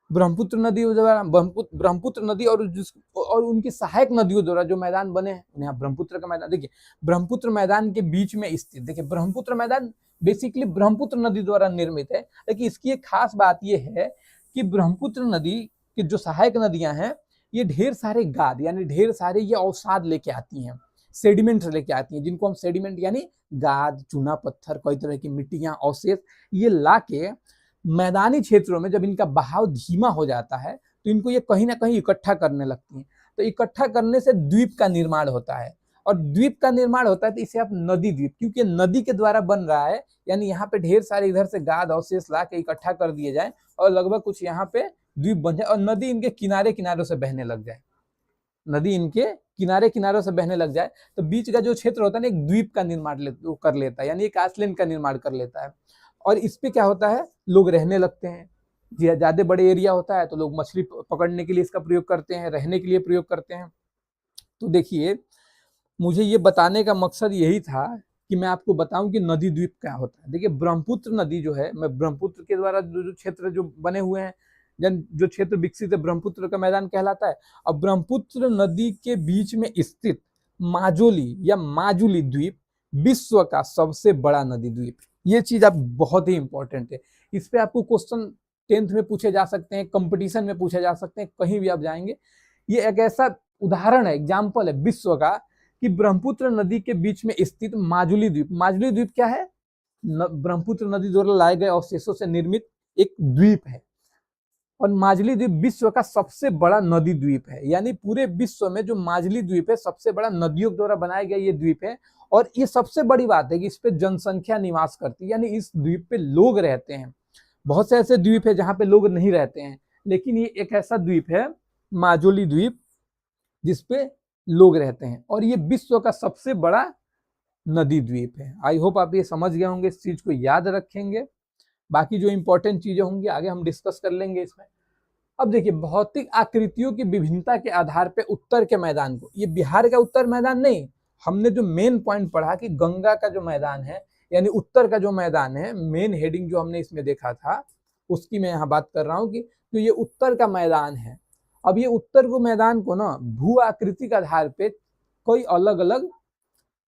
ब्रह्मपुत्र नदी द्वारा ब्रह्मपुत्र नदी और उनकी सहायक नदियों द्वारा जो मैदान बने हैं उन्हें आप ब्रह्मपुत्र का मैदान, देखिए ब्रह्मपुत्र मैदान के बीच में स्थित, देखिए ब्रह्मपुत्र मैदान बेसिकली ब्रह्मपुत्र नदी द्वारा निर्मित है, लेकिन इसकी एक खास बात यह है कि ब्रह्मपुत्र नदी की जो सहायक नदियां हैं ये ढेर सारे गाद यानी ढेर सारे ये अवसाद लेके आती हैं, सेडिमेंट लेके आती हैं, जिनको हम सेडिमेंट यानी गाद, चूना पत्थर, कई तरह की मिट्टियां, अवशेष ये ला के मैदानी क्षेत्रों में जब इनका बहाव धीमा हो जाता है तो इनको ये कहीं ना कहीं इकट्ठा करने लगती हैं। तो इकट्ठा करने से द्वीप का निर्माण होता है, और द्वीप का निर्माण होता है तो इसे आप नदी द्वीप, क्योंकि नदी के द्वारा बन रहा है, यानी यहाँ पे ढेर सारे इधर से गाद अवशेष ला के इकट्ठा कर दिए जाए और लगभग कुछ यहाँ पे द्वीप बन जाए और नदी इनके किनारे किनारों से बहने लग जाए, नदी इनके किनारे किनारों से बहने लग जाए तो बीच का जो क्षेत्र होता है ना एक द्वीप का निर्माण कर लेता है, यानी एक आइसलैंड का निर्माण कर लेता है। और इस पे क्या होता है, लोग रहने लगते हैं। ज्यादा बड़े एरिया होता है तो लोग मछली पकड़ने के लिए इसका प्रयोग करते हैं, रहने के लिए प्रयोग करते हैं। तो देखिए मुझे ये बताने का मकसद यही था कि मैं आपको बताऊं कि नदी द्वीप क्या होता है। देखिए ब्रह्मपुत्र नदी जो है, मैं ब्रह्मपुत्र के द्वारा जो क्षेत्र जो बने हुए हैं, जो क्षेत्र विकसित है ब्रह्मपुत्र का मैदान कहलाता है। अब ब्रह्मपुत्र नदी के बीच में स्थित माजुली या माजुली द्वीप विश्व का सबसे बड़ा नदी द्वीप। ये चीज आप बहुत ही इंपॉर्टेंट है, इस पे आपको क्वेश्चन 10th में पूछे जा सकते हैं, कंपटीशन में पूछे जा सकते हैं, कहीं भी आप जाएंगे। ये एक ऐसा उदाहरण है, एग्जाम्पल है विश्व का कि ब्रह्मपुत्र नदी के बीच में स्थित माजुली द्वीप, माजुली द्वीप क्या है, ब्रह्मपुत्र नदी द्वारा लाए गए अवशेषों से निर्मित एक द्वीप है। और माजुली द्वीप विश्व का सबसे बड़ा नदी द्वीप है, यानी पूरे विश्व में जो माजुली द्वीप है सबसे बड़ा नदियों द्वारा बनाया गया ये द्वीप है। और ये सबसे बड़ी बात है कि इस पे जनसंख्या निवास करती है, यानी इस द्वीप पे लोग रहते हैं। बहुत से ऐसे द्वीप है जहां पे लोग नहीं रहते हैं, लेकिन ये एक ऐसा द्वीप है माजुली द्वीप जिसपे लोग रहते हैं, और ये विश्व का सबसे बड़ा नदी द्वीप है। आई होप आप ये समझ गए होंगे, इस चीज को याद रखेंगे। बाकी जो इंपॉर्टेंट चीजें होंगी आगे हम डिस्कस कर लेंगे इसमें। अब देखिए भौतिक आकृतियों की विभिन्नता के आधार पे उत्तर के मैदान को, ये बिहार का उत्तर मैदान नहीं, हमने जो मेन पॉइंट पढ़ा कि गंगा का जो मैदान है यानी उत्तर का जो मैदान है, मेन हेडिंग जो हमने इसमें देखा था उसकी मैं यहाँ बात कर रहा हूँ कि तो ये उत्तर का मैदान है। अब ये उत्तर को मैदान को ना भू आकृति के आधार पे कई अलग अलग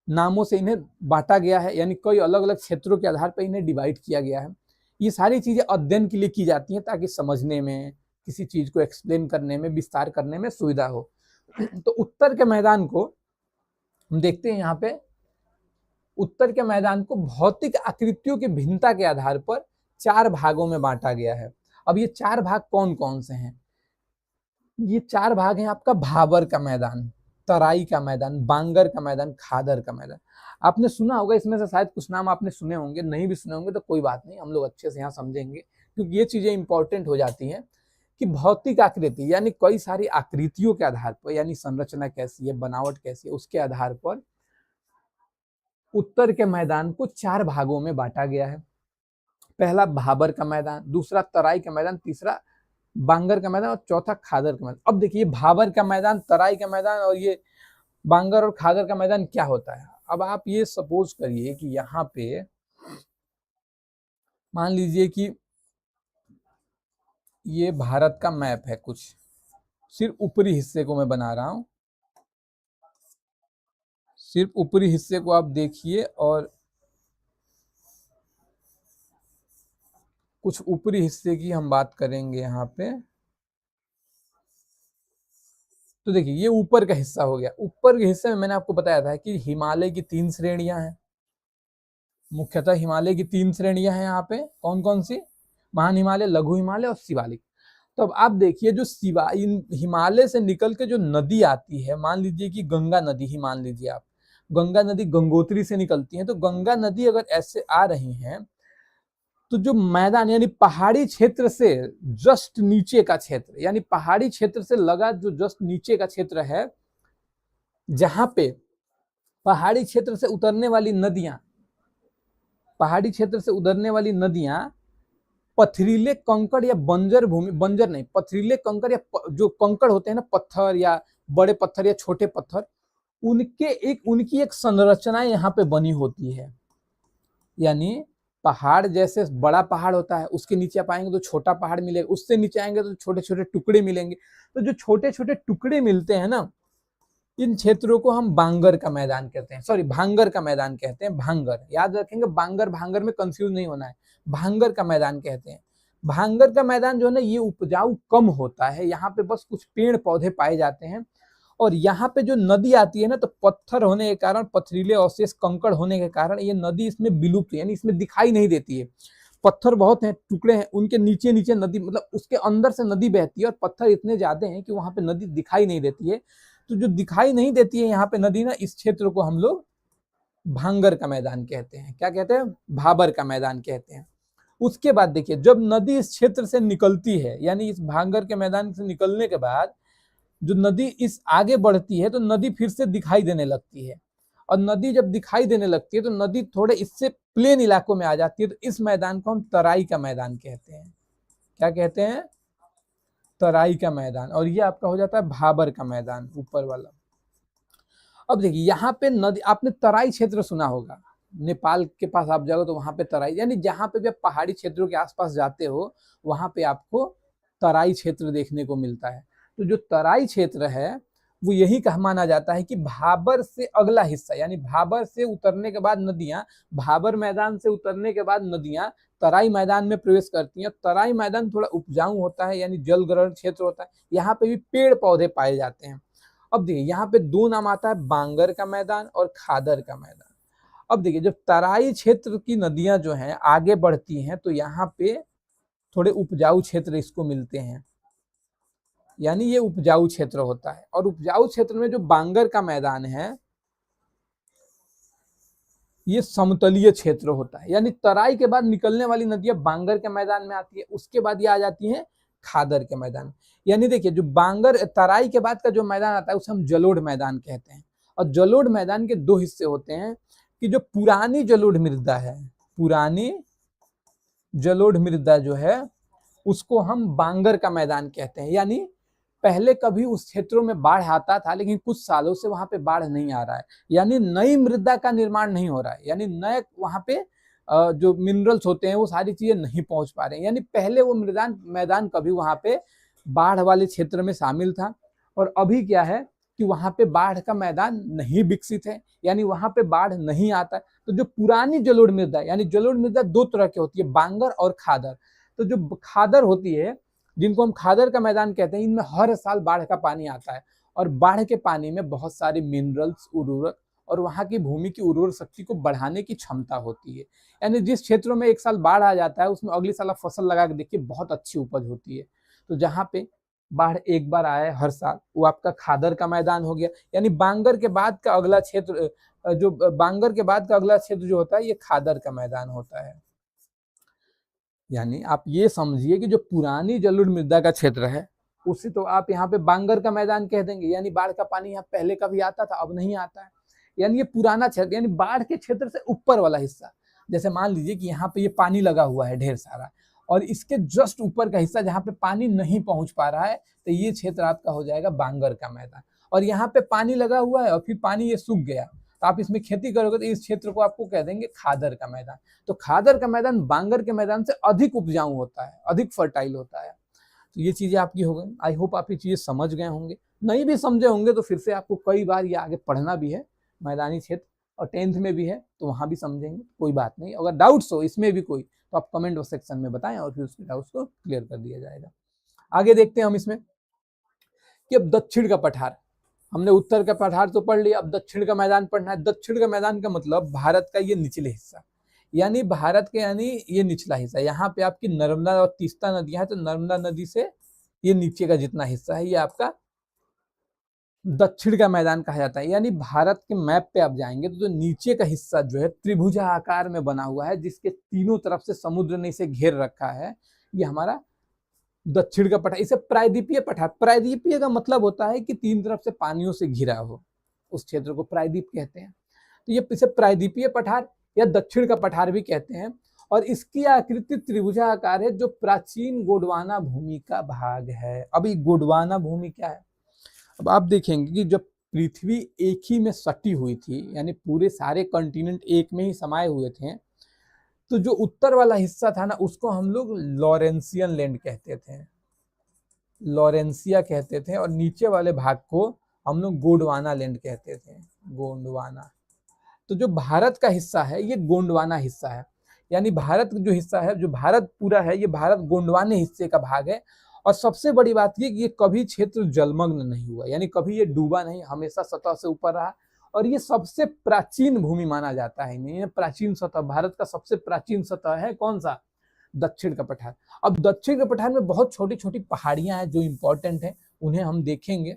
नामों से इन्हें बांटा गया है, यानी कई अलग अलग क्षेत्रों के आधार पर इन्हें डिवाइड किया गया है। ये सारी चीजें अध्ययन के लिए की जाती हैं ताकि समझने में, किसी चीज को एक्सप्लेन करने में, विस्तार करने में सुविधा हो। तो उत्तर के मैदान को हम देखते हैं, यहाँ पे उत्तर के मैदान को भौतिक आकृतियों की भिन्नता के आधार पर 4 भागों में बांटा गया है। अब ये 4 भाग कौन कौन से हैं? ये 4 भाग हैं आपका भाबर का मैदान, तराई का मैदान, बांगर का मैदान, खादर का मैदान। आपने सुना होगा, इसमें से शायद कुछ नाम आपने सुने होंगे, नहीं भी सुने होंगे तो कोई बात नहीं, हम लोग अच्छे से यहाँ समझेंगे क्योंकि ये चीजें इंपॉर्टेंट हो जाती हैं कि भौतिक आकृति यानी कई सारी आकृतियों के आधार पर, यानी संरचना कैसी है, बनावट कैसी है, उसके आधार पर उत्तर के मैदान को 4 भागों में बांटा गया है। पहला भाबर का मैदान, दूसरा तराई का मैदान, तीसरा बांगर का मैदान और चौथा खादर का मैदान। अब देखिए भाबर का मैदान, तराई का मैदान और ये बांगर और खादर का मैदान क्या होता है। अब आप ये सपोज करिए कि यहाँ पे मान लीजिए कि ये भारत का मैप है, कुछ सिर्फ ऊपरी हिस्से को मैं बना रहा हूं, सिर्फ ऊपरी हिस्से को आप देखिए और कुछ ऊपरी हिस्से की हम बात करेंगे यहाँ पे। तो देखिए ये ऊपर का हिस्सा हो गया। ऊपर के हिस्से में मैंने आपको बताया था कि हिमालय की 3 श्रेणियां हैं, मुख्यतः हिमालय की 3 श्रेणियां हैं यहाँ पे। कौन कौन सी? महान हिमालय, लघु हिमालय और शिवालिक। तो अब आप देखिए जो हिमालय से निकल के जो नदी आती है, मान लीजिए कि गंगा नदी ही मान लीजिए आप, गंगा नदी गंगोत्री से निकलती है। तो गंगा नदी अगर ऐसे आ रही है तो जो मैदान यानी पहाड़ी क्षेत्र से जस्ट नीचे का क्षेत्र, यानी पहाड़ी क्षेत्र से लगा जो जस्ट नीचे का क्षेत्र है, जहां पे पहाड़ी क्षेत्र से उतरने वाली नदियां, पहाड़ी क्षेत्र से उतरने वाली नदियां पथरीले कंकड़ या बंजर भूमि, बंजर नहीं, पथरीले कंकड़ या जो कंकड़ होते हैं ना, पत्थर या बड़े पत्थर या छोटे पत्थर, उनकी एक संरचना यहाँ पे बनी होती है। यानी पहाड़ जैसे बड़ा पहाड़ होता है, उसके नीचे आप आएंगे तो छोटा पहाड़ मिलेगा, उससे नीचे आएंगे तो छोटे छोटे टुकड़े मिलेंगे। तो जो छोटे छोटे टुकड़े मिलते हैं ना, इन क्षेत्रों को हम बांगर का मैदान कहते हैं, सॉरी भांगर का मैदान कहते हैं। भांगर याद रखेंगे, बांगर भांगर में कंफ्यूज नहीं होना है, भांगर का मैदान कहते हैं। भांगर का मैदान जो है ना, ये उपजाऊ कम होता है, यहाँ पे बस कुछ पेड़ पौधे पाए जाते हैं। और यहाँ पे जो नदी आती है ना, तो पत्थर होने के कारण, पथरीले अवशेष कंकड़ होने के कारण ये नदी इसमें विलुप्त है, यानी इसमें दिखाई नहीं देती है। पत्थर बहुत हैं, टुकड़े हैं, उनके नीचे नीचे नदी, मतलब उसके अंदर से नदी बहती है, और पत्थर इतने ज्यादा हैं कि वहां पे नदी दिखाई नहीं देती है। तो जो दिखाई नहीं देती है यहाँ पे नदी ना, इस क्षेत्र को हम लोग भांगर का मैदान कहते हैं। क्या कहते हैं? भाबर का मैदान कहते हैं। उसके बाद देखिए, जब नदी इस क्षेत्र से निकलती है, यानी इस भांगर के मैदान से निकलने के बाद जो नदी इस आगे बढ़ती है, तो नदी फिर से दिखाई देने लगती है। और नदी जब दिखाई देने लगती है तो नदी थोड़े इससे प्लेन इलाकों में आ जाती है, तो इस मैदान को हम तराई का मैदान कहते हैं। क्या कहते हैं? तराई का मैदान। और ये आपका हो जाता है भाबर का मैदान, ऊपर वाला। अब देखिए, यहाँ पे नदी, आपने तराई क्षेत्र सुना होगा, नेपाल के पास आप जाओ तो वहां पे तराई, यानी जहां पे भी आप पहाड़ी क्षेत्रों के आसपास जाते हो, वहां पे आपको तराई क्षेत्र देखने को मिलता है। तो जो तराई क्षेत्र है वो यही कहा माना जाता है कि भाबर से अगला हिस्सा, यानी भाबर से उतरने के बाद नदियां, भाबर मैदान से उतरने के बाद नदियां तराई मैदान में प्रवेश करती हैं। तराई मैदान थोड़ा उपजाऊ होता है, यानी जल ग्रहण क्षेत्र होता है, यहाँ पे भी पेड़ पौधे पाए जाते हैं। अब देखिए, यहाँ पे दो नाम आता है, बांगर का मैदान और खादर का मैदान। अब देखिए, जब तराई क्षेत्र की नदियां जो हैं आगे बढ़ती हैं, तो यहाँ पे थोड़े उपजाऊ क्षेत्र इसको मिलते हैं, यानी ये उपजाऊ क्षेत्र होता है। और उपजाऊ क्षेत्र में जो बांगर का मैदान है, ये समतलीय क्षेत्र होता है, यानी तराई के बाद निकलने वाली नदियां बांगर के मैदान में आती है, उसके बाद ये आ जाती हैं खादर के मैदान। यानी देखिए, जो बांगर तराई के बाद का जो मैदान आता है उसे हम जलोढ़ मैदान कहते हैं। और जलोढ़ मैदान के दो हिस्से होते हैं, कि जो पुरानी जलोढ़ मृदा है, पुरानी जलोढ़ मृदा जो है, उसको हम बांगर का मैदान कहते हैं। यानी पहले कभी उस क्षेत्रों में बाढ़ आता था, लेकिन कुछ सालों से वहां पे बाढ़ नहीं आ रहा है, यानी नई मृदा का निर्माण नहीं हो रहा है, यानी नए वहां पे जो मिनरल्स होते हैं वो सारी चीजें नहीं पहुंच पा रहे हैं। यानी पहले वो मैदान कभी वहां पे बाढ़ वाले क्षेत्र में शामिल था, और अभी क्या है कि वहां पे बाढ़ का मैदान नहीं विकसित है, यानी वहां पे बाढ़ नहीं आता है। तो जो पुरानी जलोढ़ मृदा, यानी जलोढ़ मृदा दो तरह की होती है, बांगर और खादर। तो जो खादर होती है, जिनको हम खादर का मैदान कहते हैं, इनमें हर साल बाढ़ का पानी आता है, और बाढ़ के पानी में बहुत सारे मिनरल्स, उर्वरक और वहां की भूमि की उर्वरक शक्ति को बढ़ाने की क्षमता होती है। यानी जिस क्षेत्रों में एक साल बाढ़ आ जाता है, उसमें अगली साल आप फसल लगा के देखिए, बहुत अच्छी उपज होती है। तो जहाँ पे बाढ़ एक बार आया है हर साल, वो आपका खादर का मैदान हो गया। यानी बांगर के बाद का अगला क्षेत्र, जो बांगर के बाद का अगला क्षेत्र जो होता है, ये खादर का मैदान होता है। यानी आप ये समझिए कि जो पुरानी जलोढ़ मृदा का क्षेत्र है, उसे तो आप यहाँ पे बांगर का मैदान कह देंगे, यानी बाढ़ का पानी यहाँ पहले कभी आता था, अब नहीं आता है। यानी ये पुराना क्षेत्र, यानी बाढ़ के क्षेत्र से ऊपर वाला हिस्सा। जैसे मान लीजिए कि यहाँ पे ये पानी लगा हुआ है ढेर सारा, और इसके जस्ट ऊपर का हिस्सा जहाँ पे पानी नहीं पहुंच पा रहा है, तो ये क्षेत्र आपका हो जाएगा बांगर का मैदान। और यहाँ पे पानी लगा हुआ है और फिर पानी ये सूख गया, तो आप इसमें खेती करोगे, तो इस क्षेत्र को आपको कह देंगे खादर का मैदान। तो खादर का मैदान बांगर के मैदान से अधिक उपजाऊ होता है, अधिक फर्टाइल होता है। तो ये चीजें आपकी हो गई। आई होप आप ये चीजें समझ गए होंगे, नहीं भी समझे होंगे तो फिर से आपको कई बार ये आगे पढ़ना भी है, मैदानी क्षेत्र, और 10th में भी है तो वहां भी समझेंगे, कोई बात नहीं। अगर डाउट्स हो इसमें भी कोई, तो आप कमेंट सेक्शन में बताएं, और फिर उसके डाउट्स को क्लियर कर दिया जाएगा। आगे देखते हैं हम इसमें कि अब दक्षिण का पठार, हमने उत्तर का पठार तो पढ़ लिया, अब दक्षिण का मैदान पढ़ना है। दक्षिण का मैदान का मतलब भारत का ये निचले हिस्सा, यानी भारत के, यानी ये निचला हिस्सा, यहाँ पे आपकी नर्मदा और तीस्ता नदियां हैं, तो नर्मदा नदी से ये नीचे का जितना हिस्सा है, ये आपका दक्षिण का मैदान कहा जाता है। यानी भारत के मैप पे आप जाएंगे तो जो नीचे का हिस्सा जो है त्रिभुजा आकार में बना हुआ है, जिसके तीनों तरफ से समुद्र ने इसे घेर रखा है, ये हमारा दक्षिण का पठार। इसे प्रायद्वीपीय पठार, प्रायद्वीपीय का मतलब होता है कि तीन तरफ से पानियों से घिरा हो, उस क्षेत्र को प्रायद्वीप कहते हैं। तो ये इसे प्रायद्वीपीय पठार या दक्षिण का पठार भी कहते हैं। और इसकी आकृति त्रिभुजा आकार है, जो प्राचीन गोंडवाना भूमि का भाग है। अभी गोंडवाना भूमि क्या है, अब आप देखेंगे कि जब पृथ्वी एक ही में सटी हुई थी, यानी पूरे सारे कॉन्टिनेंट एक में ही समाये हुए थे, तो जो उत्तर वाला हिस्सा था ना उसको हम लोग लॉरेंसियन लैंड कहते थे, लॉरेंसिया कहते थे, और नीचे वाले भाग को हम लोग गोंडवाना लैंड कहते थे, गोंडवाना। तो जो भारत का हिस्सा है ये गोंडवाना हिस्सा है, यानी भारत जो हिस्सा है, जो भारत पूरा है, ये भारत गोंडवाने हिस्से का भाग है। और सबसे बड़ी बात ये कि ये कभी क्षेत्र जलमग्न नहीं हुआ, यानी कभी ये डूबा नहीं, हमेशा सतह से ऊपर रहा। और ये सबसे प्राचीन भूमि माना जाता है, ये प्राचीन सतह, भारत का सबसे प्राचीन सतह है कौन सा, दक्षिण का पठार। अब दक्षिण के पठार में बहुत छोटी छोटी पहाड़ियां हैं जो इंपॉर्टेंट है, उन्हें हम देखेंगे।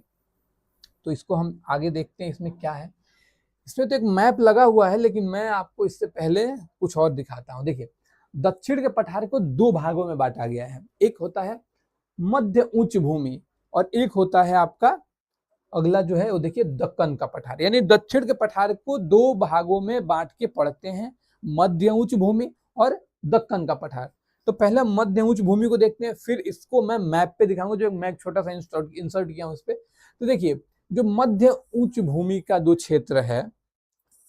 तो इसको हम आगे देखते हैं इसमें क्या है। इसमें तो एक मैप लगा हुआ है, लेकिन मैं आपको इससे पहले कुछ और दिखाता हूं। देखिए, दक्षिण के पठार को दो भागों में बांटा गया है, एक होता है मध्य उच्च भूमि और एक होता है आपका अगला जो है वो देखिए दक्कन का पठार। यानी दक्षिण के पठार को दो भागों में बांट के पढ़ते हैं, मध्य उच्च भूमि और दक्कन का पठार। तो पहले मध्य उच्च भूमि को देखते हैं, फिर इसको मैं मैप पे दिखाऊंगा, जो मैं छोटा सा इंसर्ट किया हूं उस पर। तो देखिए, जो मध्य उच्च भूमि का जो क्षेत्र है,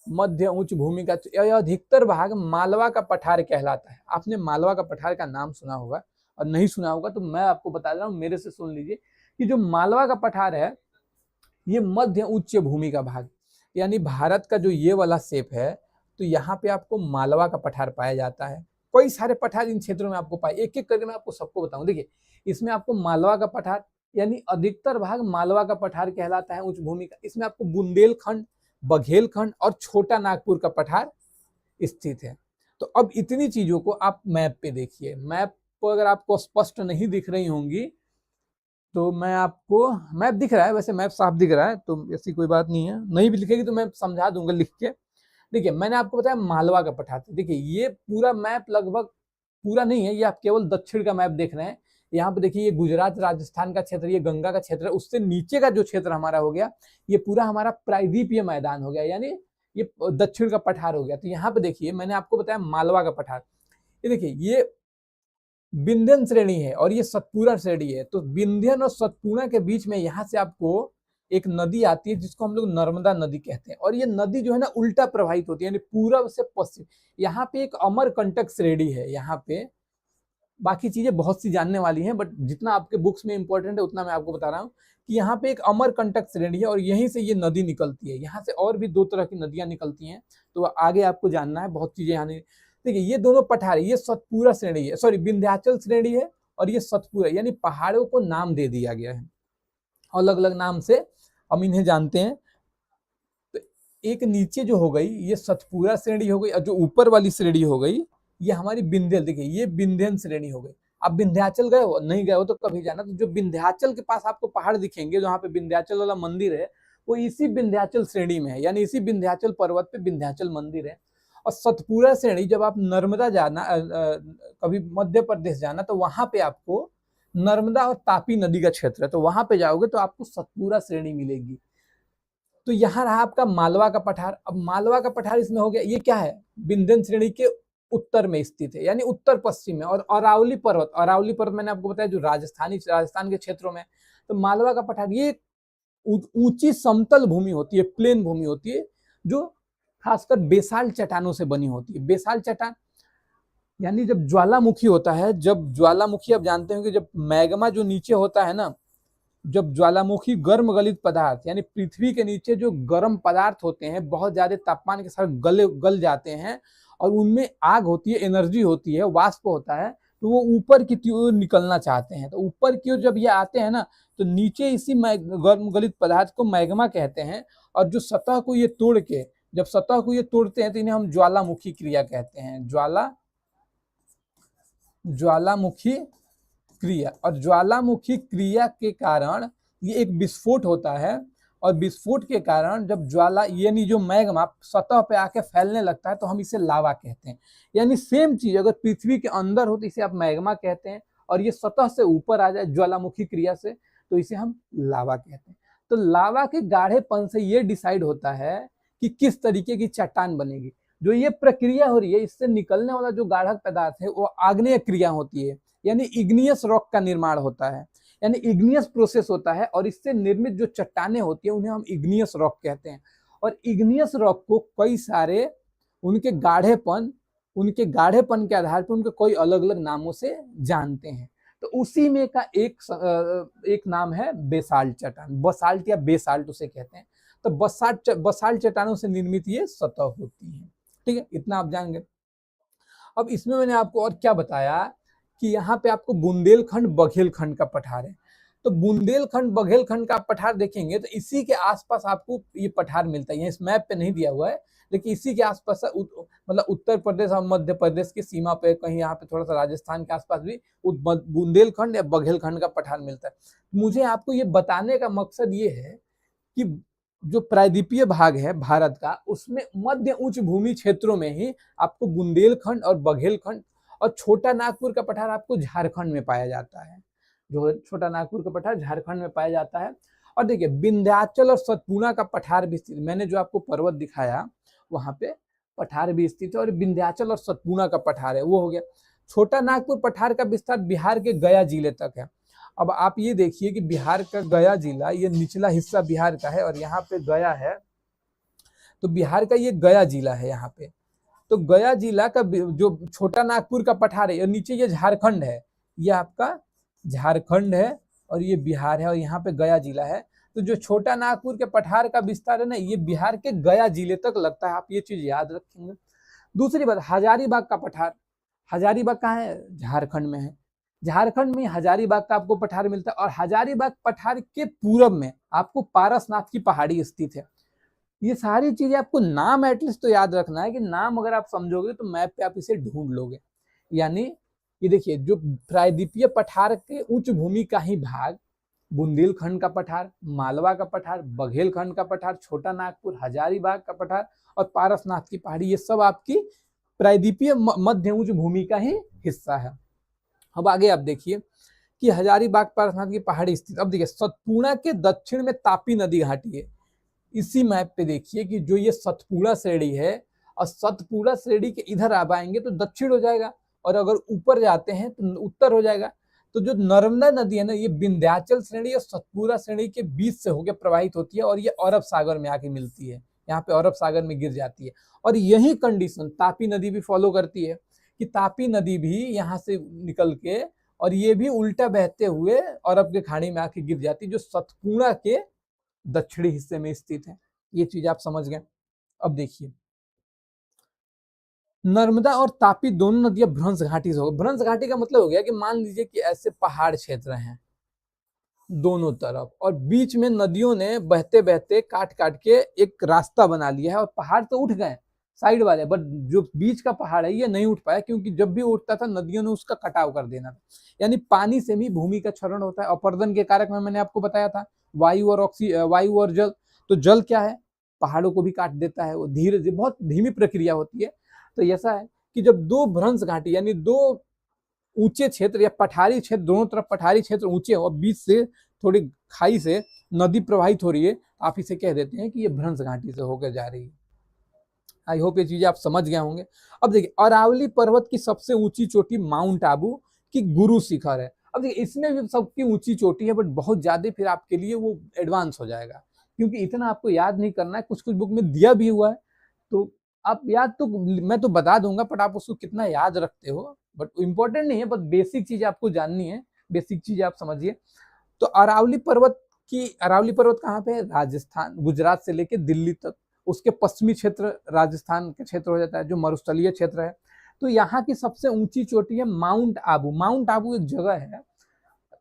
मध्य उच्च भूमि का यह अधिकतर भाग मालवा का पठार कहलाता है। आपने मालवा का पठार का नाम सुना होगा, और नहीं सुना होगा तो मैं आपको बता रहा हूँ, मेरे से सुन लीजिए कि जो मालवा का पठार है ये मध्य उच्च भूमि का भाग, यानी भारत का जो ये वाला शेप है, तो यहाँ पे आपको मालवा का पठार पाया जाता है। कई सारे पठार इन क्षेत्रों में आपको पाए, एक एक करके मैं आपको सबको बताऊं। देखिए, इसमें आपको मालवा का पठार, यानी अधिकतर भाग मालवा का पठार कहलाता है उच्च भूमि का। इसमें आपको बुंदेलखंड, बघेलखंड और छोटा नागपुर का पठार स्थित है। तो अब इतनी चीजों को आप मैप पे देखिए। मैप पर अगर आपको स्पष्ट नहीं दिख रही होंगी तो मैं आपको, मैप दिख रहा है वैसे, मैप साफ दिख रहा है, तो ऐसी कोई बात नहीं है, नहीं भी लिखेगी तो मैं समझा दूंगा लिख के। देखिए, मैंने आपको बताया मालवा का पठार। देखिए, ये पूरा मैप लगभग पूरा नहीं है, ये आप केवल दक्षिण का मैप देख रहे हैं। यहाँ पे देखिए, ये गुजरात राजस्थान का क्षेत्र, ये गंगा का क्षेत्र है, उससे नीचे का जो क्षेत्र हमारा हो गया, ये पूरा हमारा प्रायद्वीपीय मैदान हो गया, यानी ये दक्षिण का पठार हो गया। तो यहाँ पे देखिए, मैंने आपको बताया मालवा का पठार। ये देखिए, ये विंध्यन श्रेणी है और ये सतपुड़ा श्रेणी है। तो विंध्यन और सतपुड़ा के बीच में यहाँ से आपको एक नदी आती है जिसको हम लोग नर्मदा नदी कहते हैं, और ये नदी जो है ना उल्टा प्रवाहित होती है, यानी पूरब से पश्चिम। यहाँ पे एक अमरकंटक श्रेणी है, यहाँ पे बाकी चीजें बहुत सी जानने वाली हैं, बट जितना आपके बुक्स में इंपॉर्टेंट है उतना मैं आपको बता रहा हूँ कि यहाँ पे एक अमरकंटक श्रेणी है और यहीं से ये नदी निकलती है। यहाँ से और भी दो तरह की नदियां निकलती हैं, तो आगे आपको जानना है, बहुत चीजें यहाँ नहीं। देखिए, ये दोनों पठार, ये सतपुड़ा श्रेणी है, सॉरी विंध्याचल श्रेणी है, और ये सतपुड़ा, यानी पहाड़ों को नाम दे दिया गया है अलग अलग नाम से, हम इन्हें जानते हैं। तो एक नीचे जो हो गई ये सतपुड़ा श्रेणी हो गई, और जो ऊपर वाली श्रेणी हो गई ये हमारी विंध्यन। देखिए, ये विंध्यन श्रेणी हो गई। आप विंध्याचल गए हो, नहीं गए हो तो कभी जाना। तो जो विंध्याचल के पास आपको पहाड़ दिखेंगे, जहाँ पे विंध्याचल वाला मंदिर है, वो इसी विंध्याचल श्रेणी में है, यानी इसी विंध्याचल पर्वत पे विंध्याचल मंदिर है। और सतपुड़ा श्रेणी, जब आप नर्मदा जाना, कभी मध्य प्रदेश जाना, तो वहां पे आपको नर्मदा और तापी नदी का क्षेत्र है, तो वहां पे जाओगे तो आपको सतपुड़ा श्रेणी मिलेगी। तो यहाँ रहा आपका मालवा का पठार। अब मालवा का पठार इसमें हो गया, ये क्या है, विंध्यन श्रेणी के उत्तर में स्थित है, यानी उत्तर पश्चिम में। और अरावली पर्वत, अरावली पर्वत मैंने आपको बताया जो राजस्थान के क्षेत्रों में। तो मालवा का पठार ये ऊंची समतल भूमि होती है, प्लेन भूमि होती है, जो खासकर बेसाल्ट चट्टानों से बनी होती है। बेसाल्ट चट्टान यानी जब ज्वालामुखी होता है, जब ज्वालामुखी, आप जानते हो कि जब मैग्मा जो नीचे होता है ना, जब ज्वालामुखी गर्म गलित पदार्थ, यानी पृथ्वी के नीचे जो गर्म पदार्थ होते हैं बहुत ज्यादा तापमान के साथ गल जाते हैं, और उनमें आग होती है, एनर्जी होती है, वाष्प होता है, तो वो ऊपर की ओर निकलना चाहते हैं। तो ऊपर की ओर जब ये आते हैं ना, तो नीचे इसी गर्म गलित पदार्थ को मैग्मा कहते हैं, और जो सतह को ये तोड़ के, जब सतह को ये तोड़ते हैं तो इन्हें हम ज्वालामुखी क्रिया कहते हैं, ज्वालामुखी क्रिया। और ज्वालामुखी क्रिया के कारण ये एक विस्फोट होता है, और विस्फोट के कारण जब ज्वाला, यानी जो मैग्मा सतह पे आके फैलने लगता है, तो हम इसे लावा कहते हैं। यानी सेम चीज अगर पृथ्वी के अंदर हो तो इसे आप मैग्मा कहते हैं, और ये सतह से ऊपर आ जाए ज्वालामुखी क्रिया से तो इसे हम लावा कहते हैं। तो लावा के गाढ़ेपन से ये डिसाइड होता है कि किस तरीके की चट्टान बनेगी। जो ये प्रक्रिया हो रही है, इससे निकलने वाला जो गाढ़ा पदार्थ है वो आग्नेय क्रिया होती है, यानी इग्नियस रॉक का निर्माण होता है। यानी इग्नियस प्रोसेस होता है, और इससे निर्मित जो चट्टानें होती है उन्हें हम इग्नियस रॉक कहते हैं। और इग्नियस रॉक को कई सारे उनके गाढ़ेपन के आधार पर उनके कोई अलग अलग नामों से जानते हैं। तो उसी में का एक नाम है बेसाल्ट चट्टान, बसाल्ट या बेसाल्ट उसे कहते हैं। तो बसाल्ट चट्टानों से निर्मित ये सतह होती है। ठीक है, इतना आप जान गए। अब इसमें मैंने आपको और क्या बताया कि यहाँ पे आपको बुंदेलखंड बघेलखंड का पठार है। तो बुंदेलखंड बघेलखंड का पठार देखेंगे तो इसी के आसपास आपको ये पठार मिलता है। इस मैप पे नहीं दिया हुआ है, लेकिन इसी के आसपास मतलब उत्तर प्रदेश और मध्य प्रदेश की सीमा पे कहीं यहाँ पे थोड़ा सा राजस्थान के आसपास भी बुंदेलखंड या बघेलखंड का पठार मिलता है। मुझे आपको ये बताने का मकसद ये है कि जो प्रायद्वीपीय भाग है भारत का, उसमें मध्य उच्च भूमि क्षेत्रों में ही आपको बुंदेलखंड और बघेलखंड, और छोटा नागपुर का पठार आपको झारखंड में पाया जाता है। जो छोटा नागपुर का पठार झारखंड में पाया जाता है। और देखिए विंध्याचल और सतपुड़ा का पठार भी स्थित, मैंने जो आपको पर्वत दिखाया वहां पे पठार भी स्थित है, और विंध्याचल और सतपुड़ा का पठार है वो हो गया। छोटा नागपुर पठार का विस्तार बिहार के गया जिले तक है। अब आप ये देखिए कि बिहार का गया जिला, ये निचला हिस्सा बिहार का है और यहाँ पे गया है, तो बिहार का ये गया जिला है यहाँ पे। तो गया जिला का जो छोटा नागपुर का पठार है, और नीचे ये झारखंड है, ये आपका झारखंड है और ये बिहार है, और यहाँ पे गया जिला है। तो जो छोटा नागपुर के पठार का विस्तार है ना, ये बिहार के गया जिले तक लगता है। आप ये चीज याद रखेंगे। दूसरी बात, हजारीबाग का पठार, हजारीबाग कहाँ है? झारखंड में है। झारखंड में हजारीबाग का आपको पठार मिलता है, और हजारीबाग पठार के पूरब में आपको पारसनाथ की पहाड़ी स्थित है। ये सारी चीजें आपको नाम एटलीस्ट तो याद रखना है, कि नाम अगर आप समझोगे तो मैप पे आप इसे ढूंढ लोगे। यानी ये देखिए, जो प्रायद्वीपीय पठार के उच्च भूमि का ही भाग, बुंदेलखंड का पठार, मालवा का पठार, बघेलखंड का पठार, छोटा नागपुर, हजारीबाग का पठार और पारसनाथ की पहाड़ी, ये सब आपकी प्रायद्वीपीय मध्य उच्च भूमि का ही हिस्सा है। अब आगे आप देखिए कि हजारीबाग पारसनाथ की पहाड़ी स्थित। अब देखिए सतपुड़ा के दक्षिण में तापी नदी घाटी है। इसी मैप पे देखिए कि जो ये सतपुड़ा श्रेणी है, और सतपुड़ा श्रेणी के इधर आ पाएंगे तो दक्षिण हो जाएगा, और अगर ऊपर जाते हैं तो उत्तर हो जाएगा। तो जो नर्मदा नदी है ना, ये विंध्याचल श्रेणी और सतपुड़ा श्रेणी के बीच से होकर प्रवाहित होती है, और ये अरब सागर में आके मिलती है, यहाँ पे अरब सागर में गिर जाती है। और यही कंडीशन तापी नदी भी फॉलो करती है, कि तापी नदी भी यहाँ से निकल के और ये भी उल्टा बहते हुए अरब के खाड़ी में आके गिर जाती है, जो सतपुड़ा के दक्षिणी हिस्से में स्थित है। ये चीज आप समझ गए। अब देखिए, नर्मदा और तापी दोनों नदियां भ्रंश घाटी से हो। भ्रंश घाटी का मतलब हो गया कि मान लीजिए कि ऐसे पहाड़ क्षेत्र हैं दोनों तरफ, और बीच में नदियों ने बहते बहते काट काट के एक रास्ता बना लिया है, और पहाड़ तो उठ गए साइड वाले, बट जो बीच का पहाड़ है ये नहीं उठ पाया, क्योंकि जब भी उठता था नदियों ने उसका कटाव कर देना था। यानी पानी से भी भूमि का क्षरण होता है। अपर्दन के कारक में मैंने आपको बताया था, वायु और जल। तो जल क्या है? पहाड़ों को भी काट देता है, वो धीरे बहुत धीमी प्रक्रिया होती है। तो ऐसा है कि जब दो भ्रंश घाटी यानी दो ऊंचे क्षेत्र या पठारी क्षेत्र, दोनों तरफ पठारी क्षेत्र ऊंचे और बीच से थोड़ी खाई से नदी प्रवाहित हो रही है, आप इसे कह देते हैं कि ये भ्रंश घाटी से होकर जा रही है। आई होप ये चीजें आप समझ गए होंगे। अब देखिए, अरावली पर्वत की सबसे ऊंची चोटी माउंट आबू की गुरु शिखर है। अब देखिए, इसमें भी सबकी ऊंची चोटी है, बट बहुत ज्यादा फिर आपके लिए वो एडवांस हो जाएगा, क्योंकि इतना आपको याद नहीं करना है। कुछ कुछ बुक में दिया भी हुआ है, तो आप याद तो मैं तो बता दूंगा, बट आप उसको कितना याद रखते हो बट इंपॉर्टेंट नहीं है, बस बेसिक चीज आपको जाननी है, बेसिक चीज आप समझिए। तो अरावली पर्वत कहाँ पे है? राजस्थान, गुजरात से लेके दिल्ली तक। उसके पश्चिमी क्षेत्र राजस्थान के क्षेत्र हो जाता है, जो मरुस्थलीय क्षेत्र है। तो यहाँ की सबसे ऊंची चोटी है माउंट आबू। माउंट आबू एक जगह है,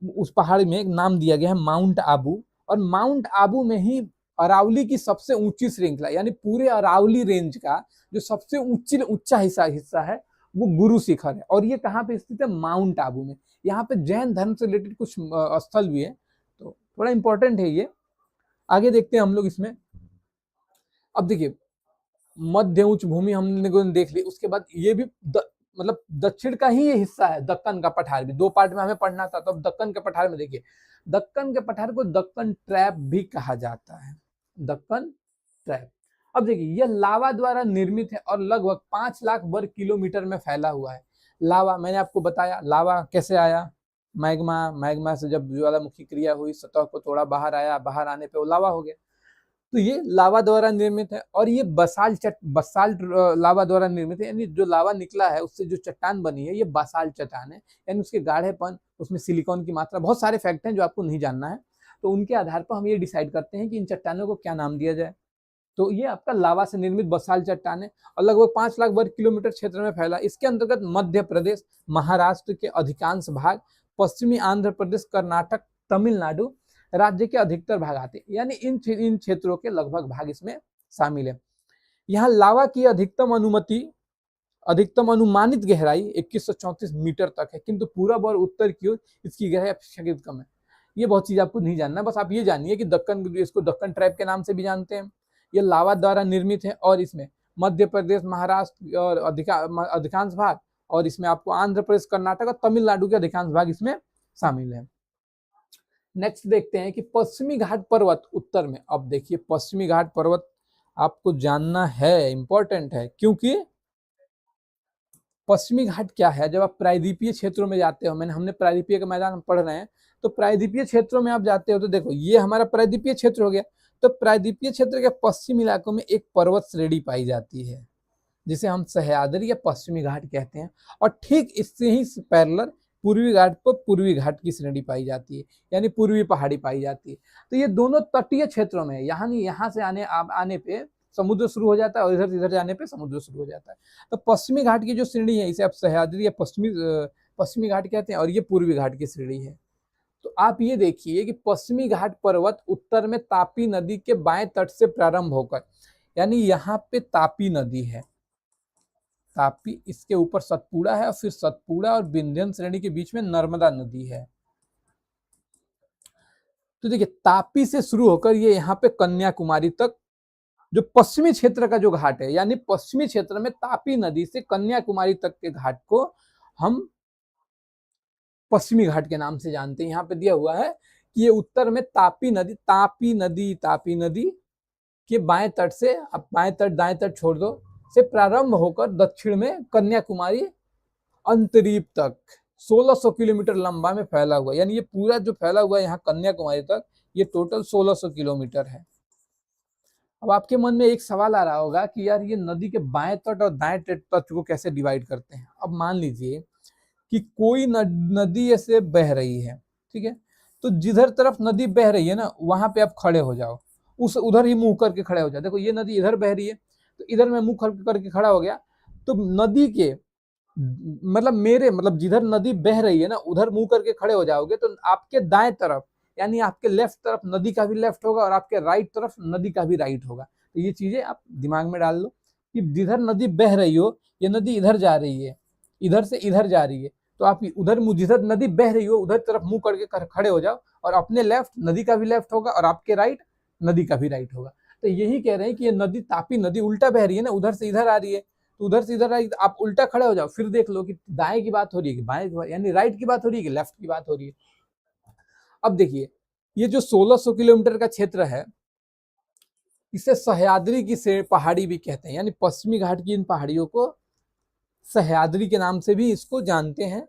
उस पहाड़ में एक नाम दिया गया है माउंट आबू, और माउंट आबू में ही अरावली की सबसे ऊंची श्रृंखला, यानी पूरे अरावली रेंज का जो सबसे ऊंचा हिस्सा है वो गुरु शिखर है। और ये कहाँ पे स्थित है? माउंट आबू में। यहाँ पे जैन धर्म से रिलेटेड कुछ स्थल भी है, तो थोड़ा इंपॉर्टेंट है ये। आगे देखते हैं हम लोग इसमें। अब देखिए, मध्य उच्च भूमि हमने देख ली, उसके बाद ये भी मतलब दक्षिण का ही ये हिस्सा है। दक्कन का पठार भी 2 पार्ट में हमें पढ़ना था, तो अब दक्कन के पठार में देखिए, दक्कन के पठार को दक्कन ट्रैप भी कहा जाता है, दक्कन ट्रैप। अब देखिए, यह लावा द्वारा निर्मित है और लगभग 5 लाख वर्ग किलोमीटर में फैला हुआ है। लावा मैंने आपको बताया, लावा कैसे आया? मैग्मा से जब ज्वालामुखी क्रिया हुई, सतह को थोड़ा बाहर आया, बाहर आने पे वो लावा हो गया। तो ये लावा द्वारा निर्मित है। और ये बसाल्ट लावा द्वारा निर्मित है, यानी जो लावा निकला है उससे जो चट्टान बनी है ये बसाल्ट चट्टान है, यानी उसके गाढ़ेपन, उसमें सिलिकॉन की मात्रा, बहुत सारे फैक्ट हैं जो आपको नहीं जानना है। तो उनके आधार पर हम ये डिसाइड करते हैं कि इन चट्टानों को क्या नाम दिया जाए। तो ये आपका लावा से निर्मित बसाल्ट चट्टान है और लगभग 5 लाख वर्ग किलोमीटर क्षेत्र में फैला। इसके अंतर्गत मध्य प्रदेश, महाराष्ट्र के अधिकांश भाग, पश्चिमी आंध्र प्रदेश, कर्नाटक, तमिलनाडु राज्य के अधिकतर भाग आते हैं, यानी इन क्षेत्रों के लगभग भाग इसमें शामिल है। यहाँ लावा की अधिकतम अनुमानित गहराई 2134 मीटर तक है, किंतु पूरब और उत्तर की ओर इसकी गहराई अपेक्षाकृत कम है। ये बहुत चीज आपको नहीं जानना, बस आप ये जानिए कि इसको दक्कन ट्रैप के नाम से भी जानते हैं। ये लावा द्वारा निर्मित है और इसमें मध्य प्रदेश, महाराष्ट्र और अधिकांश भाग, और इसमें आपको आंध्र प्रदेश, कर्नाटक और तमिलनाडु के अधिकांश भाग इसमें शामिल है। नेक्स्ट देखते हैं कि पश्चिमी घाट पर्वत उत्तर में। अब देखिए पश्चिमी घाट पर्वत आपको जानना है, इंपॉर्टेंट है, क्योंकि पश्चिमी घाट क्या है, जब आप प्रायद्वीपीय क्षेत्रों में जाते हो, हमने प्रायद्वीपीय का मैदान पढ़ रहे हैं, तो प्रायद्वीपीय क्षेत्रों में आप जाते हो तो देखो ये हमारा प्रायद्वीपीय क्षेत्र हो गया। तो प्रायद्वीपीय क्षेत्र के पश्चिम इलाकों में एक पर्वत श्रेणी पाई जाती है जिसे हम सह्याद्री या पश्चिमी घाट कहते हैं, और ठीक इससे ही पैरेलल पूर्वी घाट पर पूर्वी घाट की श्रेणी पाई जाती है, यानी पूर्वी पहाड़ी पाई जाती है। तो ये दोनों तटीय क्षेत्रों में, यहाँ से आने पे समुद्र शुरू हो जाता है और इधर जाने पे समुद्र शुरू हो जाता है। तो पश्चिमी घाट की जो श्रेणी है इसे आप सह्याद्री या पश्चिमी घाट कहते हैं, और ये पूर्वी घाट की श्रेणी है। तो आप ये देखिए कि पश्चिमी घाट पर्वत उत्तर में तापी नदी के बाएं तट से प्रारंभ होकर, यानी यहाँ पे तापी नदी है, तापी, इसके ऊपर सतपुड़ा है और फिर सतपुड़ा और विंध्यन श्रेणी के बीच में नर्मदा नदी है। तो देखिए तापी से शुरू होकर ये यहाँ पे कन्याकुमारी तक जो पश्चिमी क्षेत्र का जो घाट है, यानी पश्चिमी क्षेत्र में तापी नदी से कन्याकुमारी तक के घाट को हम पश्चिमी घाट के नाम से जानते हैं। यहाँ पे दिया हुआ है कि ये उत्तर में तापी नदी के बाएं तट से, अब बाएं तट दाएं तट छोड़ दो, से प्रारंभ होकर दक्षिण में कन्याकुमारी अंतरीप तक 1600 किलोमीटर लंबा में फैला हुआ, यानी ये पूरा जो फैला हुआ है यहाँ कन्याकुमारी तक, ये टोटल 1600 किलोमीटर है। अब आपके मन में एक सवाल आ रहा होगा कि यार ये नदी के बाएं तट और दाएं तट को कैसे डिवाइड करते हैं। अब मान लीजिए कि कोई नदी ऐसे बह रही है, ठीक है, तो जिधर तरफ नदी बह रही है ना वहां पे आप खड़े हो जाओ, उधर ही मुंह करके खड़े हो जाओ। देखो ये नदी इधर बह रही है तो इधर मैं मुंह करके खड़ा हो गया, तो नदी के मतलब जिधर नदी बह रही है ना उधर मुंह करके खड़े हो जाओगे तो आपके दाएं तरफ, यानी आपके लेफ्ट तरफ नदी का भी लेफ्ट होगा और आपके राइट तरफ नदी का भी राइट होगा। तो ये चीजें आप दिमाग में डाल लो कि जिधर नदी बह रही हो, ये नदी इधर जा रही है, इधर से इधर जा रही है, तो आप उधर जिधर नदी बह रही हो उधर तरफ मुंह करके खड़े हो जाओ, और अपने लेफ्ट नदी का भी लेफ्ट होगा और आपके राइट नदी का भी राइट होगा। तो यही कह रहे हैं कि ये नदी, तापी नदी उल्टा बह रही है ना, उधर से इधर आ रही है, तो उधर से इधर आई, आप उल्टा खड़े हो जाओ, फिर देख लो कि दाएं की बात हो रही है कि बाएं की बात, यानी राइट की बात हो रही है कि लेफ्ट की बात हो रही है। अब देखिए ये जो 1600 किलोमीटर का क्षेत्र है इसे सह्याद्री की पहाड़ी भी कहते हैं, यानी पश्चिमी घाट की इन पहाड़ियों को सह्याद्री के नाम से भी इसको जानते हैं।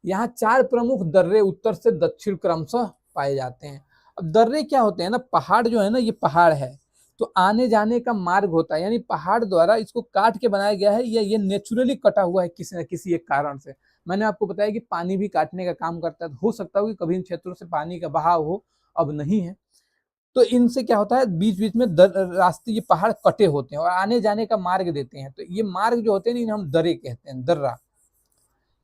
यहाँ 4 प्रमुख दर्रे उत्तर से दक्षिण क्रमशः पाए जाते हैं। अब दर्रे क्या होते हैं ना, पहाड़ जो है ना, ये पहाड़ है तो आने जाने का मार्ग होता है, यानी पहाड़ द्वारा इसको काट के बनाया गया है, या ये नेचुरली कटा हुआ है किसी न किसी एक कारण से। मैंने आपको बताया कि पानी भी काटने का काम करता है, हो सकता है कि कभी इन क्षेत्रों से पानी का बहाव हो, अब नहीं है, तो इनसे क्या होता है बीच बीच में रास्ते, ये पहाड़ कटे होते हैं और आने जाने का मार्ग देते हैं। तो ये मार्ग जो होते हैं इन्हें हम दर्रे कहते हैं, दर्रा।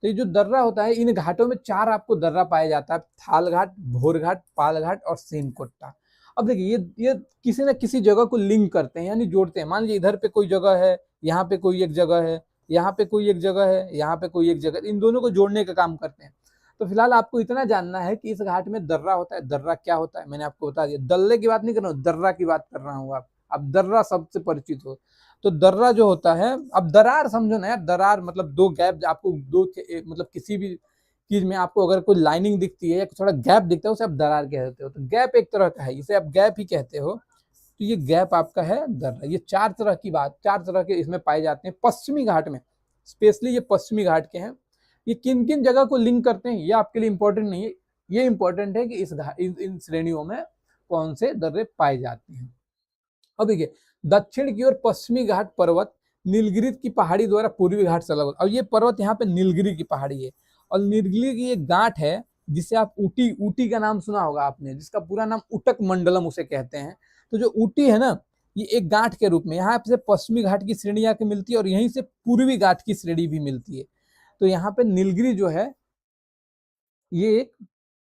तो ये जो दर्रा होता है, इन घाटों में 4 आपको दर्रा पाया जाता है, थाल घाट, भोर घाट, पाल घाट और सेनकोट्टा। अब देखिए ये किसी न किसी जगह को लिंक करते हैं, यानी जोड़ते हैं। मान लीजिए इधर पे कोई जगह है, यहाँ पे कोई एक जगह है, यहाँ पे कोई एक जगह है, यहाँ पे कोई एक जगह, इन दोनों को जोड़ने का काम करते हैं। तो फिलहाल आपको इतना जानना है कि इस घाट में दर्रा होता है। दर्रा क्या होता है मैंने आपको बता दिया, दल्ले की बात नहीं कर रहा हूँ, दर्रा की बात कर रहा हूँ। आप दर्रा शब्द से परिचित हो तो दर्रा जो होता है, अब दरार समझो ना यार, दरार मतलब 2 गैप, आपको मतलब किसी भी चीज में आपको अगर कोई लाइनिंग दिखती है या थोड़ा गैप दिखता है उसे आप दरार कहते हो। तो गैप एक तरह का है, इसे आप गैप ही कहते हो। तो ये गैप आपका है दर्रा। ये 4 तरह के इसमें पाए जाते हैं पश्चिमी घाट में, स्पेशली ये पश्चिमी घाट के हैं। ये किन किन जगह को लिंक करते हैं ये आपके लिए इंपॉर्टेंट नहीं है, ये इंपॉर्टेंट है कि इन श्रेणियों में कौन से दर्रे पाए जाते हैं। अब देखिए दक्षिण की ओर पश्चिमी घाट पर्वत नीलगिरी की पहाड़ी द्वारा पूर्वी घाट से अलग होता है। और ये पर्वत यहाँ पे नीलगिरी की पहाड़ी है, और नीलगिरी की एक गांठ है जिसे आप ऊटी, ऊटी का नाम सुना होगा आपने, जिसका पूरा नाम उटक मंडलम उसे कहते हैं। तो जो ऊटी है ना, ये एक गांठ के रूप में यहाँ से पश्चिमी घाट की श्रेणी आके मिलती है और यहीं से पूर्वी घाट की श्रेणी भी मिलती है। तो यहाँ पे नीलगिरी जो है ये एक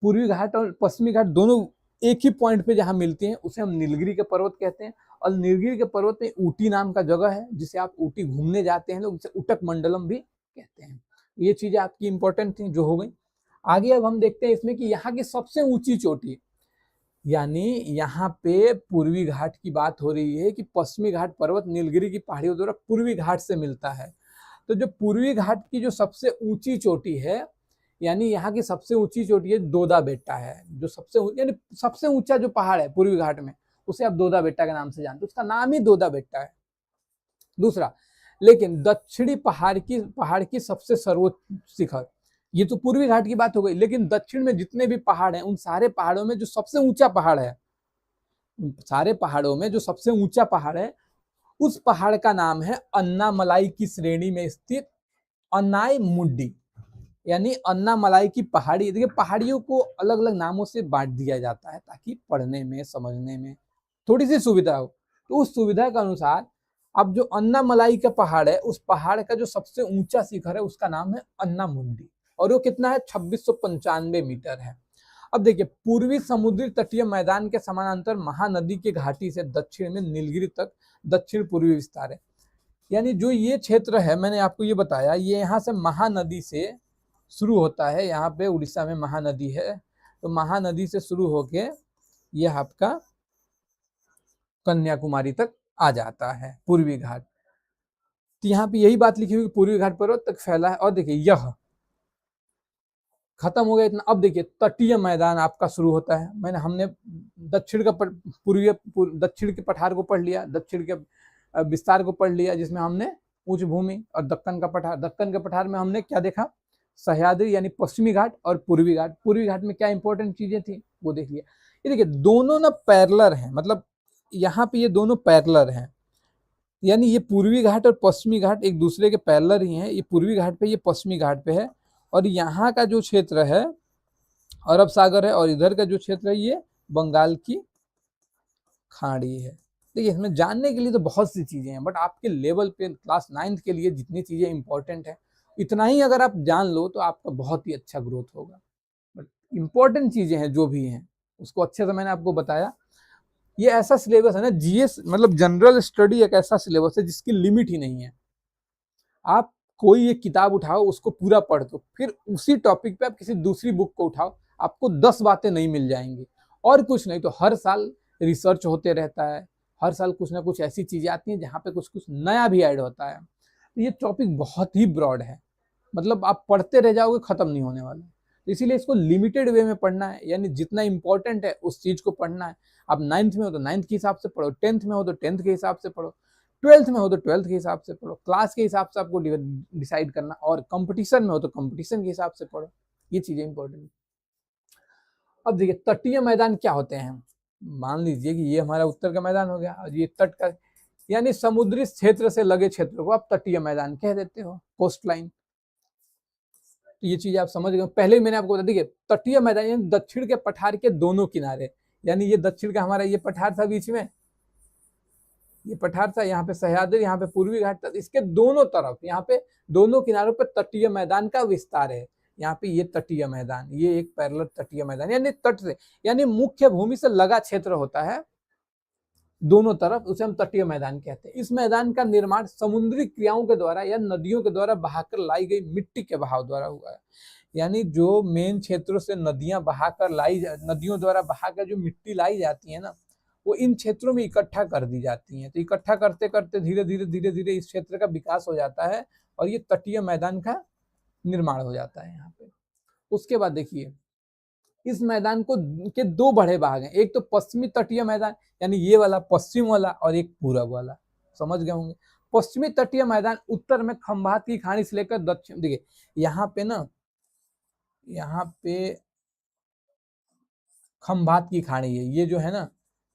पूर्वी घाट और पश्चिमी घाट दोनों एक ही पॉइंट पे जहाँ मिलती हैं उसे हम नीलगिरी के पर्वत कहते हैं। और नीलगिरी के पर्वत में ऊटी नाम का जगह है जिसे आप ऊटी घूमने जाते हैं लोग, जिसे उटक मंडलम भी कहते हैं। ये चीजें आपकी इंपॉर्टेंट थी जो हो गई। आगे अब हम देखते हैं इसमें कि यहाँ की सबसे ऊंची चोटी, यानी यहाँ पे पूर्वी घाट की बात हो रही है कि पश्चिमी घाट पर्वत नीलगिरी की पहाड़ियों द्वारा पूर्वी घाट से मिलता है। तो जो पूर्वी घाट की जो सबसे ऊंची चोटी है, यानी यहाँ की सबसे ऊंची चोटी है दोदा बेट्टा है, जो यानी सबसे ऊंचा जो पहाड़ है पूर्वी घाट में उसे आप दोदा बेट्टा के नाम से जानते हो, उसका नाम ही दोदा बेट्टा है। दूसरा, लेकिन दक्षिणी पहाड़ की सबसे सर्वोच्च शिखर, ये तो पूर्वी घाट की बात हो गई, लेकिन दक्षिण में जितने भी पहाड़ हैं उन सारे पहाड़ों में जो सबसे ऊंचा पहाड़ है, सारे पहाड़ों में जो सबसे ऊंचा पहाड़ है उस पहाड़ का नाम है अन्नामलाई की श्रेणी में स्थित अन्नाई मुड्डी, यानी अन्नामलाई की पहाड़ी। देखिए पहाड़ियों को अलग अलग नामों से बांट दिया जाता है ताकि पढ़ने में समझने में थोड़ी सी सुविधा हो। तो उस सुविधा के अनुसार अब जो अन्नामलाई का पहाड़ है उस पहाड़ का जो सबसे ऊंचा शिखर है उसका नाम है अन्नामुंडी, और वो कितना है 2695 मीटर है। अब देखिए पूर्वी समुद्री तटीय मैदान के समानांतर महानदी के घाटी से दक्षिण में नीलगिरी तक दक्षिण पूर्वी विस्तार है। यानी जो ये क्षेत्र है मैंने आपको ये बताया, ये यहाँ से महानदी से शुरू होता है, यहाँ पे उड़ीसा में महानदी है, तो महानदी से शुरू होके यह आपका कन्याकुमारी तक आ जाता है पूर्वी घाट। तो यहाँ पे यही बात लिखी हुई पूर्वी घाट पर्वत तक फैला है। और देखिए यह खत्म हो गया इतना। अब देखिए तटीय मैदान आपका शुरू होता है। हमने दक्षिण का दक्षिण के पठार को पढ़ लिया, दक्षिण के विस्तार को पढ़ लिया जिसमें हमने उच्च भूमि और दक्कन का पठार। दक्कन के पठार में हमने क्या देखा, सह्याद्री यानी पश्चिमी घाट और पूर्वी घाट। पूर्वी घाट में क्या इंपॉर्टेंट चीजें थी वो देख लिया। ये देखिए दोनों ना पैरेलल हैं, मतलब यहाँ पे ये दोनों पैरेलल हैं, यानी ये पूर्वी घाट और पश्चिमी घाट एक दूसरे के पैरेलल ही हैं। ये पूर्वी घाट पे, ये पश्चिमी घाट पे है, और यहाँ का जो क्षेत्र है अरब सागर है, और इधर का जो क्षेत्र है ये बंगाल की खाड़ी है। देखिए इसमें जानने के लिए तो बहुत सी चीजें हैं, बट आपके लेवल पे क्लास 9th के लिए जितनी चीजें इंपॉर्टेंट है इतना ही अगर आप जान लो तो आपका बहुत ही अच्छा ग्रोथ होगा। बट इंपॉर्टेंट चीजें हैं जो भी हैं उसको अच्छे से मैंने आपको बताया। ये ऐसा सिलेबस है ना, जीएस मतलब जनरल स्टडी एक ऐसा सिलेबस है जिसकी लिमिट ही नहीं है। आप कोई एक किताब उठाओ उसको पूरा पढ़ दो, फिर उसी टॉपिक पे आप किसी दूसरी बुक को उठाओ, आपको 10 बातें नहीं मिल जाएंगी। और कुछ नहीं तो हर साल रिसर्च होते रहता है, हर साल कुछ ना कुछ ऐसी चीजें आती हैं जहाँ पे कुछ कुछ नया भी ऐड होता है। तो ये टॉपिक बहुत ही ब्रॉड है, मतलब आप पढ़ते रह जाओगे, खत्म नहीं होने वाला। इसीलिए इसको लिमिटेड वे में पढ़ना है, यानी जितना इंपॉर्टेंट है उस चीज को पढ़ना है। आप 9th में हो तो 9th के हिसाब से पढ़ो, 10th में हो तो 10th के हिसाब से पढ़ो, 12th में हो तो 12th के हिसाब से पढ़ो। क्लास के हिसाब से आपको डिसाइड करना, और कंपटीशन में हो तो कंपटीशन के हिसाब से पढ़ो। ये चीजें इंपॉर्टेंट है। अब देखिए तटीय मैदान क्या होते हैं। मान लीजिए कि ये हमारा उत्तर का मैदान हो गया और ये तट का, यानी समुद्री क्षेत्र से लगे क्षेत्र को आप तटीय मैदान कह देते हो, कोस्ट लाइन। तो ये चीज आप समझ गए। पहले ही मैंने आपको बता दी तटीय मैदान यानी दक्षिण के पठार के दोनों किनारे, यानी ये दक्षिण का हमारा ये पठार था, बीच में ये पठार था, यहाँ पे सह्याद्री, यहाँ पे पूर्वी घाट था, इसके दोनों तरफ यहाँ पे दोनों किनारों पे तटीय मैदान का विस्तार है। यहाँ पे ये तटीय मैदान, ये एक पैरेलल तटीय मैदान, यानी तट से, यानी मुख्य भूमि से लगा क्षेत्र होता है दोनों तरफ, उसे हम तटीय मैदान कहते हैं। इस मैदान का निर्माण समुद्री क्रियाओं के द्वारा या नदियों के द्वारा बहाकर लाई गई मिट्टी के बहाव द्वारा हुआ है। यानी जो मेन क्षेत्रों से नदियां बहाकर नदियों द्वारा बहाकर जो मिट्टी लाई जाती है ना, वो इन क्षेत्रों में इकट्ठा कर दी जाती है। तो इकट्ठा करते करते धीरे धीरे इस क्षेत्र का विकास हो जाता है और ये तटीय मैदान का निर्माण हो जाता है यहाँ पे। उसके बाद देखिए इस मैदान को के दो बड़े भाग हैं, एक तो पश्चिमी तटीय मैदान यानी ये वाला पश्चिम वाला, और एक पूरब वाला। समझ गए होंगे। पश्चिमी तटीय मैदान उत्तर में खंभात की खाड़ी से लेकर दक्षिण, देखिए यहाँ पे ना यहाँ पे खंभात की खाड़ी है, ये जो है ना,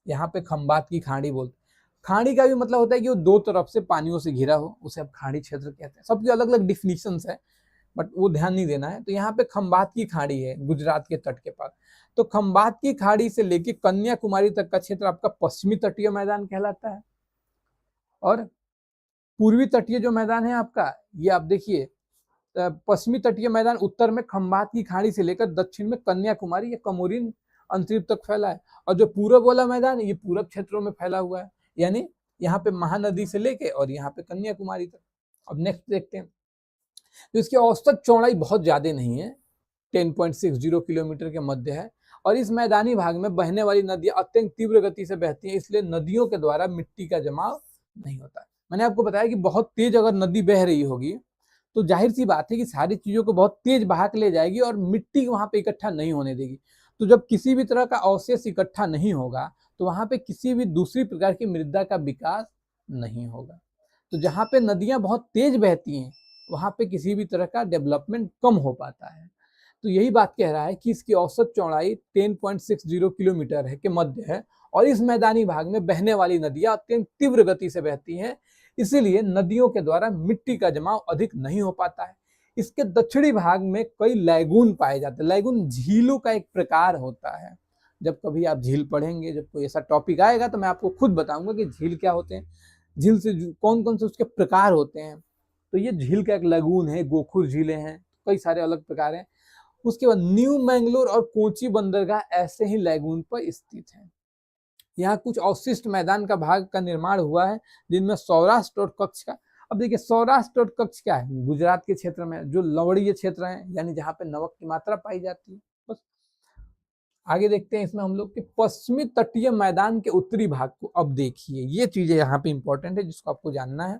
यहाँ पे खंभात की खाड़ी बोलते। खाड़ी का भी मतलब होता है कि वो दो तरफ से पानियों से घिरा हो, उसे अब खाड़ी क्षेत्र कहते हैं। सबकी अलग अलग डिफिनीशंस है, बट वो ध्यान नहीं देना है। तो यहाँ पे खंभात की खाड़ी है गुजरात के तट के पास। तो खंभात की खाड़ी से लेके कन्याकुमारी तक का क्षेत्र आपका पश्चिमी तटीय मैदान कहलाता है। और पूर्वी तटीय जो मैदान है आपका, ये आप देखिए, पश्चिमी तटीय मैदान उत्तर में खंभात की खाड़ी से लेकर दक्षिण में कन्याकुमारी या कमोरिन अंतरीप तक फैला है। और जो पूरब वाला मैदान है, ये पूरब क्षेत्रों में फैला हुआ है, यानी यहाँ पे महानदी से लेके और यहाँ पे कन्याकुमारी तक। अब नेक्स्ट देखते हैं। तो इसकी औसत चौड़ाई बहुत ज्यादा नहीं है, 10.60 किलोमीटर के मध्य है। और इस मैदानी भाग में बहने वाली नदियां अत्यंत तीव्र गति से बहती हैं, इसलिए नदियों के द्वारा मिट्टी का जमाव नहीं होता। मैंने आपको बताया कि बहुत तेज अगर नदी बह रही होगी तो जाहिर सी बात है कि सारी चीजों को बहुत तेज बहा के ले जाएगी और मिट्टी वहां पे इकट्ठा नहीं होने देगी। तो जब किसी भी तरह का अवशेष इकट्ठा नहीं होगा तो वहां पे किसी भी दूसरी प्रकार की मृदा का विकास नहीं होगा। तो जहाँ पे नदियां बहुत तेज बहती हैं वहां पे किसी भी तरह का डेवलपमेंट कम हो पाता है। तो यही बात कह रहा है कि इसकी औसत चौड़ाई 10.60 किलोमीटर है के मध्य है। और इस मैदानी भाग में बहने वाली नदियां अत्यंत तीव्र गति से बहती हैं, इसीलिए नदियों के द्वारा मिट्टी का जमाव अधिक नहीं हो पाता है। इसके दक्षिणी भाग में कई लैगून पाए जाते हैं। लैगून झीलों का एक प्रकार होता है। जब कभी आप झील पढ़ेंगे, जब कोई ऐसा टॉपिक आएगा तो मैं आपको खुद बताऊंगा कि झील क्या होते हैं, झील से कौन कौन से उसके प्रकार होते हैं। तो ये झील का एक लगून है, गोखुर झीलें हैं, कई सारे अलग प्रकार हैं। उसके बाद न्यू मैंगलोर और कोची बंदरगाह ऐसे ही लैगून पर स्थित हैं। यहाँ कुछ अवशिष्ट मैदान का भाग का निर्माण हुआ है, जिनमें सौराष्ट्र और कच्छ का। अब देखिए सौराष्ट्र और कच्छ क्या है, गुजरात के क्षेत्र में जो लवणीय क्षेत्र है, यानी जहाँ पे नमक की मात्रा पाई जाती है। बस आगे देखते हैं इसमें हम लोग के पश्चिमी तटीय मैदान के उत्तरी भाग को। अब देखिए ये चीजें यहाँ पे इंपॉर्टेंट है जिसको आपको जानना है।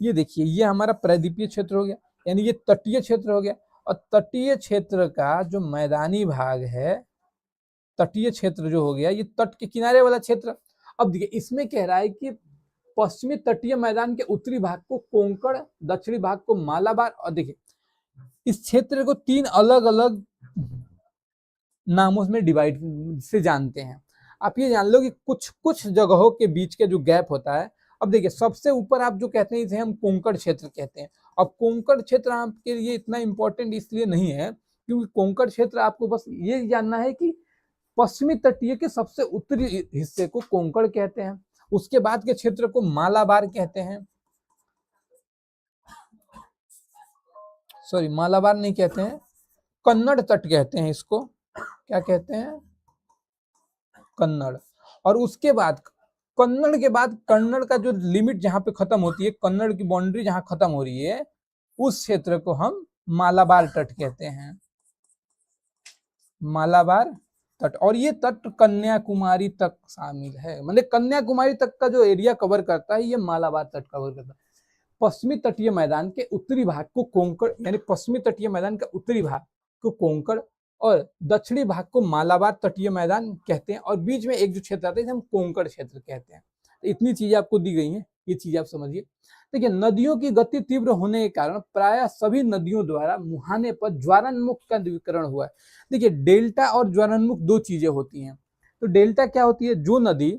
ये देखिए, ये हमारा प्रायद्वीपीय क्षेत्र हो गया, यानी ये तटीय क्षेत्र हो गया। और तटीय क्षेत्र का जो मैदानी भाग है, तटीय क्षेत्र जो हो गया, ये तट के किनारे वाला क्षेत्र। अब देखिए इसमें कह रहा है कि पश्चिमी तटीय मैदान के उत्तरी भाग को कोंकण, दक्षिणी भाग को मालाबार। और देखिए इस क्षेत्र को तीन अलग अलग नामों में डिवाइड से जानते हैं। आप ये जान लो कि कुछ कुछ जगहों के बीच के जो गैप होता है। अब देखिए सबसे ऊपर आप जो कहते हैं इसे हम कोंकण क्षेत्र कहते हैं। अब कोंकण क्षेत्र आपके लिए इतना इंपॉर्टेंट इसलिए नहीं है क्योंकि कोंकण क्षेत्र आपको बस ये जानना है कि पश्चिमी तटीय के सबसे उत्तरी हिस्से को कोंकण कहते हैं, उसके बाद के क्षेत्र को मालाबार कहते हैं। सॉरी, मालाबार नहीं कहते हैं, कन्नड़ तट कहते हैं इसको। क्या कहते हैं? कन्नड़। और उसके बाद कन्नड़ के बाद कन्नड़ का जो लिमिट जहां पे खत्म होती है, कन्नड़ की बाउंड्री जहां खत्म हो रही है, उस क्षेत्र को हम मालाबार तट कहते हैं। मालाबार तट। और ये तट कन्याकुमारी तक शामिल है, मतलब कन्याकुमारी तक का जो एरिया कवर करता है ये मालाबार तट कवर करता है। पश्चिमी तटीय मैदान के उत्तरी भाग को कोंकण, यानी पश्चिमी तटीय मैदान का उत्तरी भाग को कोंकण और दक्षिणी भाग को मालाबार तटीय मैदान कहते हैं। और बीच में एक जो क्षेत्र आता है इसे हम कोंकण क्षेत्र कहते हैं। तो इतनी चीजें आपको दी गई हैं, ये चीज आप समझिए। देखिए नदियों की गति तीव्र होने के कारण प्रायः सभी नदियों द्वारा मुहाने पर ज्वारनमुख का विकरण हुआ है। देखिए डेल्टा और ज्वारनमुख दो चीजें होती हैं। तो डेल्टा क्या होती है? जो नदी,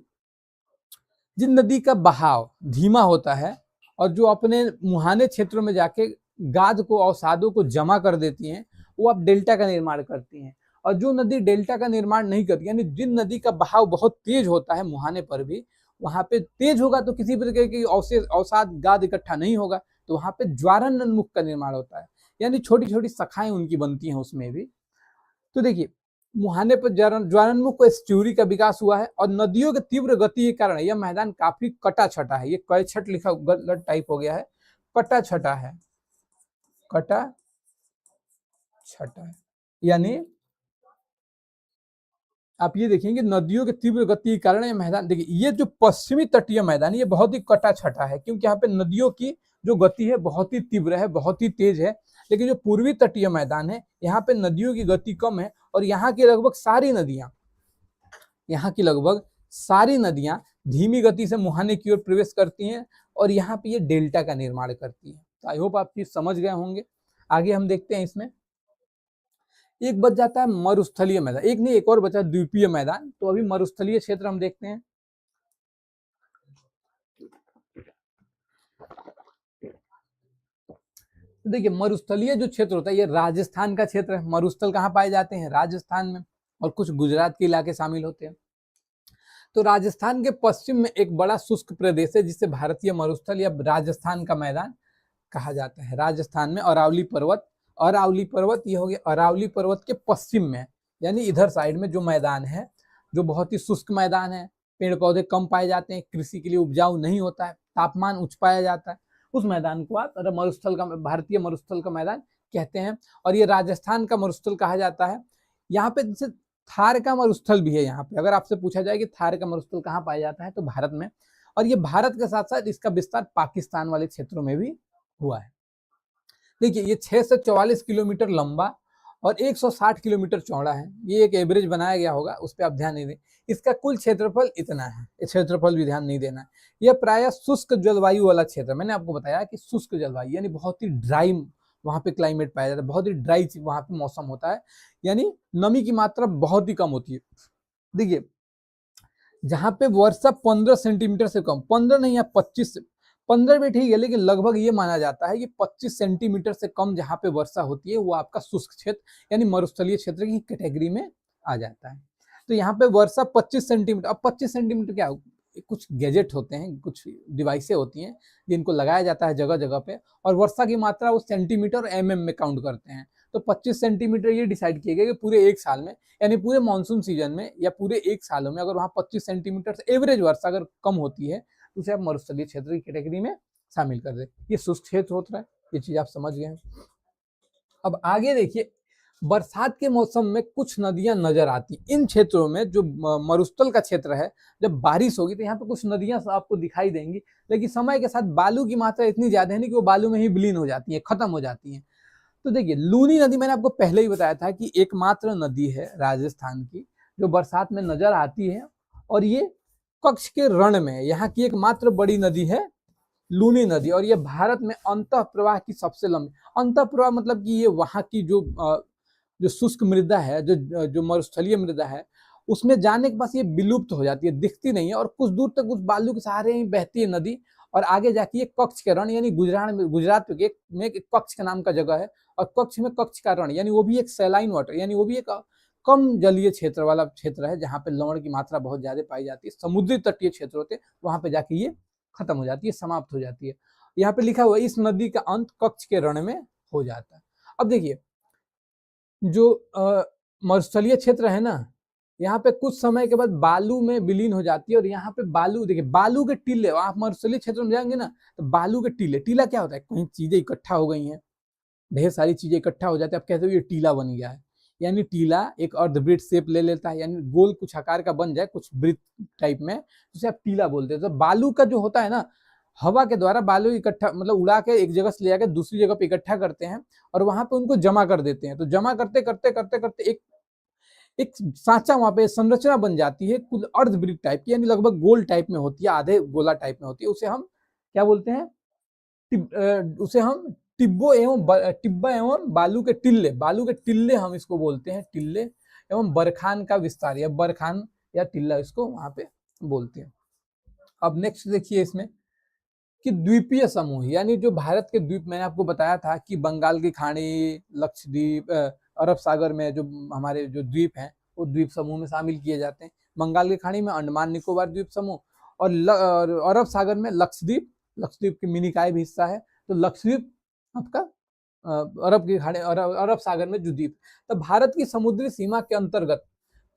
जिन नदी का बहाव धीमा होता है और जो अपने मुहाने क्षेत्रों में जाके गाद को, अवसादों को जमा कर देती हैं, वो अब डेल्टा का निर्माण करती हैं। और जो नदी डेल्टा का निर्माण नहीं करती, यानी जिन नदी का बहाव बहुत तेज होता है मुहाने पर भी, वहां पे तेज होगा तो किसी प्रकार की अवसाद गाद इकट्ठा नहीं होगा, तो वहां पे ज्वारनमुख का निर्माण होता है, यानी छोटी छोटी शाखाएं उनकी बनती हैं उसमें भी। तो देखिए मुहाने पर ज्वारनमुख को एस्ट्यूरी का विकास हुआ है। और नदियों के तीव्र गति के कारण यह मैदान काफी कटा छटा है। ये कई छट लिखा गलत टाइप हो गया है, कटा छटा है, कटा छटा है। यानी आप ये देखेंगे नदियों के तीव्र गति के कारण ये मैदान, देखिए ये जो पश्चिमी तटीय मैदान ये बहुत ही कटा छटा है, क्योंकि यहाँ पे नदियों की जो गति है बहुत ही तीव्र है, बहुत ही तेज है। लेकिन जो पूर्वी तटीय मैदान है यहाँ पे नदियों की गति कम है और यहाँ की लगभग सारी नदियां धीमी गति से मुहाने की ओर प्रवेश करती हैं और यहाँ पे ये डेल्टा का निर्माण करती है। तो आई होप आप चीज समझ गए होंगे। आगे हम देखते हैं इसमें एक बच जाता है मरुस्थलीय मैदान, एक नहीं एक और बचा द्वीपीय मैदान। तो अभी मरुस्थलीय क्षेत्र हम देखते हैं। देखिए मरुस्थलीय जो क्षेत्र होता है ये राजस्थान का क्षेत्र है। मरुस्थल कहाँ पाए जाते हैं? राजस्थान में, और कुछ गुजरात के इलाके शामिल होते हैं। तो राजस्थान के पश्चिम में एक बड़ा शुष्क प्रदेश है जिसे भारतीय मरुस्थल या राजस्थान का मैदान कहा जाता है। राजस्थान में अरावली पर्वत, अरावली पर्वत ये हो गया, अरावली पर्वत के पश्चिम में यानी इधर साइड में जो मैदान है, जो बहुत ही शुष्क मैदान है, पेड़ पौधे कम पाए जाते हैं, कृषि के लिए उपजाऊ नहीं होता है, तापमान उच्च पाया जाता है, उस मैदान को आप मरुस्थल का, भारतीय मरुस्थल का मैदान कहते हैं। और ये राजस्थान का मरुस्थल कहा जाता है। यहाँ पे जैसे थार का मरुस्थल भी है। यहाँ पे अगर आपसे पूछा जाए कि थार का मरुस्थल कहाँ पाया जाता है, तो भारत में। और ये भारत के साथ साथ इसका विस्तार पाकिस्तान वाले क्षेत्रों में भी हुआ है। देखिए ये 6 से 44 किलोमीटर लंबा और 160 किलोमीटर चौड़ा है। ये एक एवरेज बनाया गया होगा, उस पर आप ध्यान नहीं दें। इसका कुल क्षेत्रफल इतना है, इस क्षेत्रफल भी ध्यान नहीं देना है। यह प्रायः शुष्क जलवायु वाला क्षेत्र, मैंने आपको बताया कि शुष्क जलवायु यानी बहुत ही ड्राई वहां पे क्लाइमेट पाया जाता है, बहुत ही ड्राई वहां पे मौसम होता है, यानी नमी की मात्रा बहुत ही कम होती है। देखिए जहां पे वर्षा 15 सेंटीमीटर से कम, 15 नहीं या 25, 15 भी ठीक है, लेकिन लगभग ये माना जाता है कि 25 सेंटीमीटर से कम जहां पे वर्षा होती है वो आपका शुष्क क्षेत्र यानी मरुस्थलीय क्षेत्र की कैटेगरी में आ जाता है। तो यहाँ पे वर्षा 25 सेंटीमीटर, अब 25 सेंटीमीटर क्या, कुछ गैजेट होते हैं, कुछ डिवाइसें होती हैं जिनको लगाया जाता है जगह जगह पे, और वर्षा की मात्रा वो सेंटीमीटर और एमएम में काउंट करते हैं। तो 25 सेंटीमीटर ये डिसाइड किया गया कि पूरे एक साल में, यानी पूरे मानसून सीजन में या पूरे एक सालों में अगर वहाँ 25 सेंटीमीटर से एवरेज वर्षा अगर कम होती है तो उसे आप मरुस्थलीय क्षेत्र की कैटेगरी में शामिल कर दे। ये शुष्क क्षेत्र होता है, ये चीज आप समझ गए हैं। अब आगे देखिए, बरसात के मौसम में कुछ नदियां नजर आती इन क्षेत्रों में, जो मरुस्थल का क्षेत्र है। जब बारिश होगी तो यहाँ पे कुछ नदियां आपको दिखाई देंगी, लेकिन समय के साथ बालू की मात्रा इतनी ज्यादा है नहीं कि वो बालू में ही विलीन हो जाती है, खत्म हो जाती है। तो देखिए लूनी नदी, मैंने आपको पहले ही बताया था कि एकमात्र नदी है राजस्थान की जो बरसात में नजर आती है, और ये कच्छ के रण में यहाँ की एकमात्र बड़ी नदी है लूनी नदी। और ये भारत में अंतः प्रवाह की सबसे लंबी, अंतः प्रवाह मतलब कि ये वहाँ की जो शुष्क मृदा है, जो मरुस्थलीय मृदा है, उसमें जाने के बाद ये विलुप्त हो जाती है, दिखती नहीं है, और कुछ दूर तक उस बालू के सहारे ही बहती है नदी, और आगे जाके ये कच्छ के रण यानी गुजरात में एक कच्छ के नाम का जगह है, और कच्छ में कच्छ का रण यानी वो भी एक सैलाइन वाटर यानी वो भी एक कम जलीय क्षेत्र वाला क्षेत्र है, जहाँ पे लवण की मात्रा बहुत ज्यादा पाई जाती है। समुद्री तटीय क्षेत्र होते हैं, वहां पे जाके ये खत्म हो जाती है, समाप्त हो जाती है। यहाँ पे लिखा हुआ है इस नदी का अंत कच्छ के रण में हो जाता है। अब देखिए जो मरुस्थलीय क्षेत्र है ना, यहाँ पे कुछ समय के बाद बालू में विलीन हो जाती है, और यहाँ पे बालू, देखिए बालू के टीले, आप मरुस्थलीय क्षेत्र में जाएंगे ना तो बालू के टीले, टीला क्या होता है, कहीं चीजें इकट्ठा हो गई हैं, ढेर सारी चीजें इकट्ठा हो जाती है, आप कहते हो ये टीला बन गया है। यानी टीला एक अर्धवृत्त शेप ले लेता है, यानी गोल कुछ आकार का बन जाए, कुछ वृत्त टाइप में, उसे आप टीला बोलते हैं। तो बालू का जो होता है ना, हवा के द्वारा बालू इकट्ठा मतलब उड़ा के एक जगह से ले जाकर दूसरी जगह पे इकट्ठा करते हैं, और वहां पे उनको जमा कर देते हैं। तो जमा करते करते करते करते एक सांचा वहां पे संरचना बन जाती है, कुछ अर्धवृत्त टाइप की, यानी लगभग गोल टाइप में होती है, आधे गोला टाइप में होती है। उसे हम क्या बोलते हैं, उसे हम टिब्बा एवं बालू के टिल्ले हम इसको बोलते हैं, टिल्ले एवं बरखान का विस्तार, या बरखान या टिल्ला इसको वहां पे बोलते हैं। अब नेक्स्ट देखिए इसमें कि द्वीपीय समूह, यानी जो भारत के द्वीप, मैंने आपको बताया था कि बंगाल की खाड़ी, लक्षद्वीप, अरब सागर में जो हमारे जो द्वीप हैं वो द्वीप समूह में शामिल किए जाते हैं। बंगाल की खाड़ी में अंडमान निकोबार द्वीप समूह, और अरब सागर में लक्षद्वीप, लक्षद्वीप की मिनिकाय भी हिस्सा है। तो लक्षद्वीप आपका अरब की खाड़ी, अरब सागर में जो द्वीप, तो भारत की समुद्री सीमा के अंतर्गत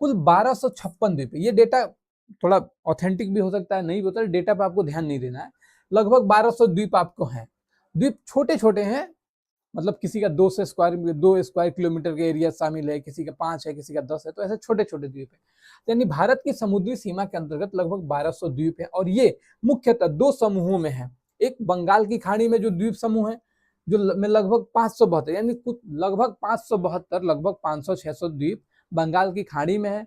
कुल 1256 द्वीप। ये डेटा थोड़ा ऑथेंटिक भी हो सकता है, नहीं भी होता है, डेटा पे आपको ध्यान नहीं देना है। लगभग 1200 द्वीप आपको हैं। द्वीप छोटे छोटे हैं, मतलब किसी का 2 स्क्वायर किलोमीटर के एरिया शामिल है, किसी का 5 है, किसी का 10 है, तो ऐसे छोटे छोटे द्वीप है। यानी भारत की समुद्री सीमा के अंतर्गत लगभग 1200 द्वीप है, और ये मुख्यतः 2 समूहों में है। एक बंगाल की खाड़ी में जो द्वीप समूह है, जो में लगभग 572, यानी कुछ लगभग 572, लगभग 500-600 द्वीप बंगाल की खाड़ी में है,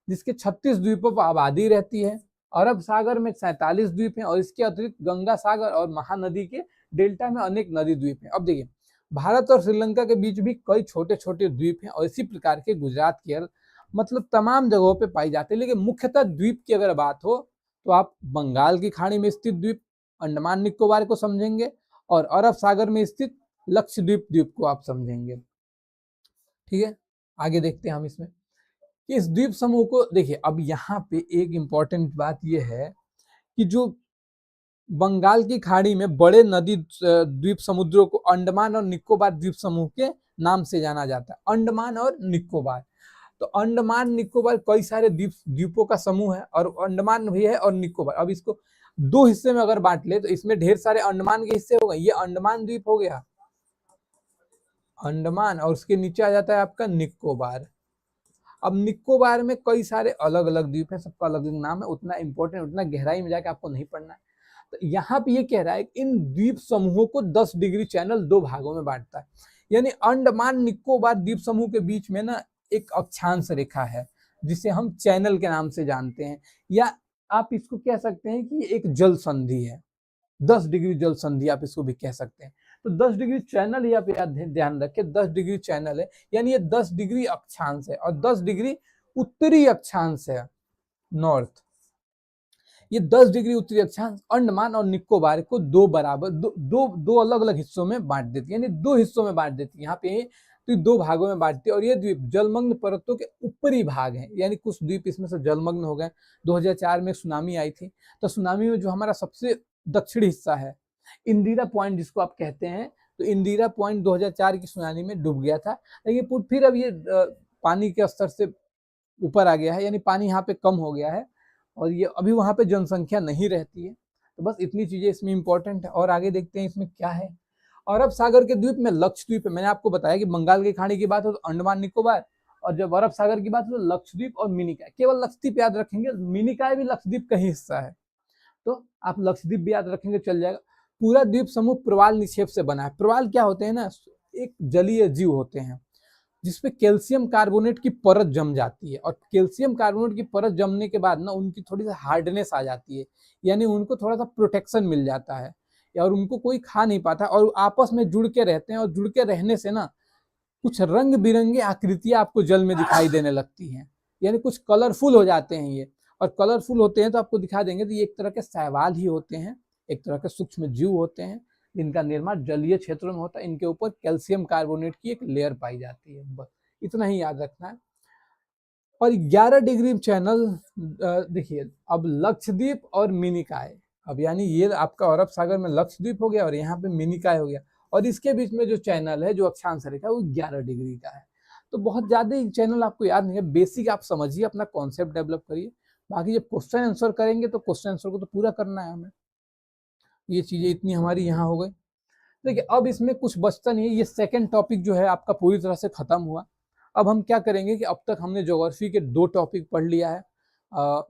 जिसके 36 द्वीपों पर आबादी रहती है। अरब सागर में 47 द्वीप हैं, और इसके अतिरिक्त गंगा सागर और महानदी के डेल्टा में अनेक नदी द्वीप हैं। अब देखिए भारत और श्रीलंका के बीच भी कई छोटे छोटे द्वीप हैं और इसी प्रकार के गुजरात, केरल मतलब तमाम जगहों पे पाई जाती है। लेकिन मुख्यतः द्वीप की अगर बात हो तो आप बंगाल की खाड़ी में स्थित द्वीप अंडमान निकोबार को समझेंगे और अरब सागर में स्थित लक्षद्वीप द्वीप को आप समझेंगे। ठीक है, आगे देखते हैं हम इसमें कि इस द्वीप समूह को देखिए। अब यहाँ पे एक इंपॉर्टेंट बात यह है कि जो बंगाल की खाड़ी में बड़े नदी द्वीप समुद्रों को अंडमान और निकोबार द्वीप समूह के नाम से जाना जाता है। अंडमान और निकोबार, तो अंडमान निकोबार कई सारे द्वीपों का समूह है और अंडमान भी है और निकोबार। अब इसको दो हिस्से में अगर बांट ले तो इसमें ढेर सारे अंडमान के हिस्से हो गए। ये अंडमान द्वीप हो गया अंडमान, और उसके नीचे आ जाता है आपका निकोबार। अब निकोबार में कई सारे अलग अलग द्वीप है, सबका अलग अलग नाम है, उतना इंपॉर्टेंट उतना गहराई में जाके आपको नहीं पढ़ना है। तो यहाँ पे ये कह रहा है कि इन द्वीप समूहों को 10 डिग्री चैनल दो भागों में बांटता है। यानी अंडमान निकोबार द्वीप समूह के बीच में ना एक अक्षांश रेखा है जिसे हम चैनल के नाम से जानते हैं, या आप इसको कह सकते हैं कि एक जल संधि है। 10 डिग्री जल संधि आप इसको भी कह सकते हैं। तो 10 डिग्री चैनल ही आप याद ध्यान रखें, 10 डिग्री चैनल है, यानी ये 10 डिग्री अक्षांश है और 10 डिग्री उत्तरी अक्षांश है, नॉर्थ। ये 10 डिग्री उत्तरी अक्षांश अंडमान और निकोबार को दो बराबर दो अलग अलग हिस्सों में बांट देती है, यानी दो हिस्सों में बांट देती है। यहाँ पे तो दो भागों में बांटती है और ये द्वीप जलमग्न पर्वतों के ऊपरी भाग हैं, यानी कुछ द्वीप इसमें से जलमग्न हो गए। 2004 में सुनामी आई थी, तो सुनामी में जो हमारा सबसे दक्षिणी हिस्सा है इंदिरा पॉइंट जिसको आप कहते हैं, तो इंदिरा पॉइंट 2004 की सुनामी में डूब गया था। लेकिन फिर अब ये पानी के स्तर से ऊपर आ गया है, यानी पानी यहाँ पे कम हो गया है और ये अभी वहां पे जनसंख्या नहीं रहती है। तो बस इतनी चीजें इसमें इंपॉर्टेंट है। और आगे देखते हैं इसमें क्या है। अरब सागर के द्वीप में लक्षद्वीप है। मैंने आपको बताया कि बंगाल की खाड़ी की बात हो तो अंडमान निकोबार, और जब अरब सागर की बात हो तो लक्षद्वीप और मिनिकॉय। केवल लक्षद्वीप याद रखेंगे, मिनिकॉय भी लक्षद्वीप का ही हिस्सा है, तो आप लक्षद्वीप भी याद रखेंगे चल जाएगा। पूरा द्वीप समूह प्रवाल निक्षेप से बना है। प्रवाल क्या होते हैं ना, एक जलीय जीव होते हैं जिसपे कैल्शियम कार्बोनेट की परत जम जाती है, और कैल्शियम कार्बोनेट की परत जमने के बाद ना उनकी थोड़ी सी हार्डनेस आ जाती है, यानी उनको थोड़ा सा प्रोटेक्शन मिल जाता है और उनको कोई खा नहीं पाता और आपस में जुड़ के रहते हैं। और जुड़ के रहने से ना कुछ रंग बिरंगे आकृतियां आपको जल में दिखाई देने लगती हैं, यानी कुछ कलरफुल हो जाते हैं ये। और कलरफुल होते हैं तो आपको दिखा देंगे तो ये एक तरह के शैवाल ही होते हैं, एक तरह के सूक्ष्म जीव होते हैं जिनका निर्माण जलीय क्षेत्रों में होता है। इनके ऊपर कैल्शियम कार्बोनेट की एक लेयर पाई जाती है, बस इतना ही याद रखना है। और 11 डिग्री चैनल देखिए, अब लक्षद्वीप और मिनिकॉय, अब यानी ये आपका अरब सागर में लक्षद्वीप हो गया और यहाँ पे मिनिकॉय हो गया, और इसके बीच में जो चैनल है, जो अक्षांश रेखा है, वो 11 डिग्री का है। तो बहुत ज्यादा चैनल आपको याद नहीं है, बेसिक आप समझिए, अपना कॉन्सेप्ट डेवलप करिए। बाकी जब क्वेश्चन आंसर करेंगे तो क्वेश्चन आंसर को तो पूरा करना है हमें। ये चीजें इतनी हमारी यहाँ हो गई। देखिए अब इसमें कुछ बचता नहीं है। ये सेकंड टॉपिक जो है आपका पूरी तरह से खत्म हुआ। अब हम क्या करेंगे कि अब तक हमने ज्योग्राफी के 2 टॉपिक पढ़ लिया है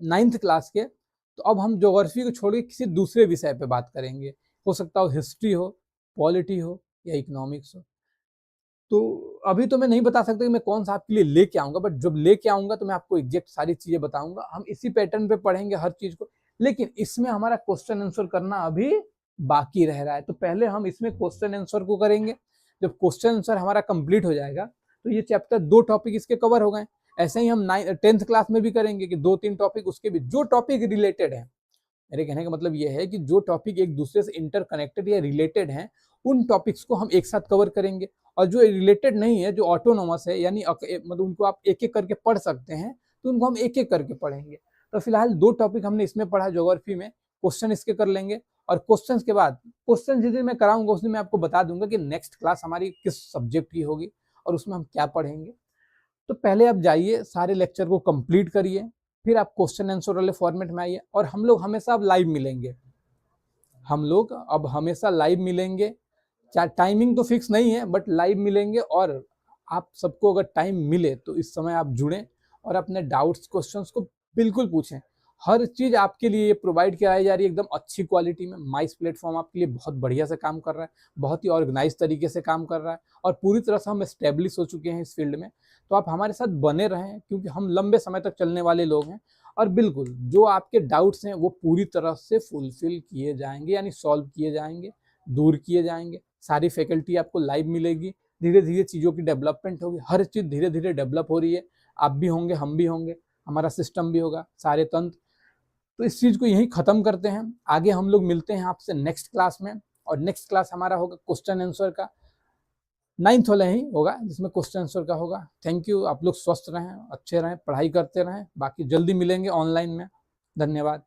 9th क्लास के, तो अब हम ज्योग्राफी को छोड़ के किसी दूसरे विषय पे बात करेंगे। हो सकता हो हिस्ट्री हो, पॉलिटी हो या इकोनॉमिक्स हो। तो अभी तो मैं नहीं बता सकता कि मैं कौन सा आपके लिए लेके आऊंगा, बट जब लेके आऊंगा तो मैं आपको एग्जैक्ट सारी चीजें बताऊंगा। हम इसी पैटर्न पे पढ़ेंगे हर चीज को, लेकिन इसमें हमारा क्वेश्चन आंसर करना अभी बाकी रह रहा है। तो पहले हम इसमें क्वेश्चन आंसर को करेंगे। जब क्वेश्चन आंसर हमारा कंप्लीट हो जाएगा तो ये चैप्टर 2 टॉपिक इसके कवर हो गए। ऐसे ही हम 10th क्लास में भी करेंगे कि 2-3 टॉपिक उसके भी, जो टॉपिक रिलेटेड है। मेरे कहने का मतलब ये है कि जो टॉपिक एक दूसरे से इंटरकनेक्टेड या रिलेटेड हैं, उन टॉपिक्स को हम एक साथ कवर करेंगे। और जो रिलेटेड नहीं है, जो ऑटोनोमस है, यानी मतलब उनको आप एक एक करके पढ़ सकते हैं, तो उनको हम एक एक करके पढ़ेंगे। तो फिलहाल 2 टॉपिक हमने इसमें पढ़ा ज्योग्राफी में, क्वेश्चन इसके कर लेंगे। और क्वेश्चन के बाद, क्वेश्चन जिस दिन मैं कराऊंगा उस दिन मैं आपको बता दूंगा कि नेक्स्ट क्लास हमारी किस सब्जेक्ट की होगी और उसमें हम क्या पढ़ेंगे। तो पहले आप जाइए, सारे लेक्चर को कंप्लीट करिए, फिर आप क्वेश्चन आंसर वाले फॉर्मेट में आइए। और हम लोग हमेशा अब लाइव मिलेंगे, हम लोग अब हमेशा लाइव मिलेंगे। चाहे टाइमिंग तो फिक्स नहीं है, बट लाइव मिलेंगे। और आप सबको अगर टाइम मिले तो इस समय आप जुड़ें और अपने डाउट्स क्वेश्चंस को बिल्कुल पूछें। हर चीज आपके लिए प्रोवाइड कराई जा रही है एकदम अच्छी क्वालिटी में। माइस प्लेटफॉर्म आपके लिए बहुत बढ़िया से काम कर रहा है, बहुत ही ऑर्गेनाइज तरीके से काम कर रहा है, और पूरी तरह से हम एस्टेब्लिश हो चुके हैं इस फील्ड में। तो आप हमारे साथ बने रहें, क्योंकि हम लंबे समय तक चलने वाले लोग हैं। और बिल्कुल जो आपके डाउट्स हैं वो पूरी तरह से फुलफिल किए जाएंगे, यानी सॉल्व किए जाएंगे, दूर किए जाएंगे। सारी फैकल्टी आपको लाइव मिलेगी, धीरे धीरे चीज़ों की डेवलपमेंट होगी, हर चीज़ धीरे धीरे डेवलप हो रही है, आप भी होंगे, हम भी होंगे, हमारा सिस्टम भी होगा, सारे तंत्र। तो इस चीज़ को यहीं ख़त्म करते हैं, आगे हम लोग मिलते हैं आपसे नेक्स्ट क्लास में, और नेक्स्ट क्लास हमारा होगा क्वेश्चन आंसर का, 9th वाला ही होगा जिसमें क्वेश्चन आंसर का होगा। थैंक यू, आप लोग स्वस्थ रहें, अच्छे रहें, पढ़ाई करते रहें, बाकी जल्दी मिलेंगे ऑनलाइन में। धन्यवाद।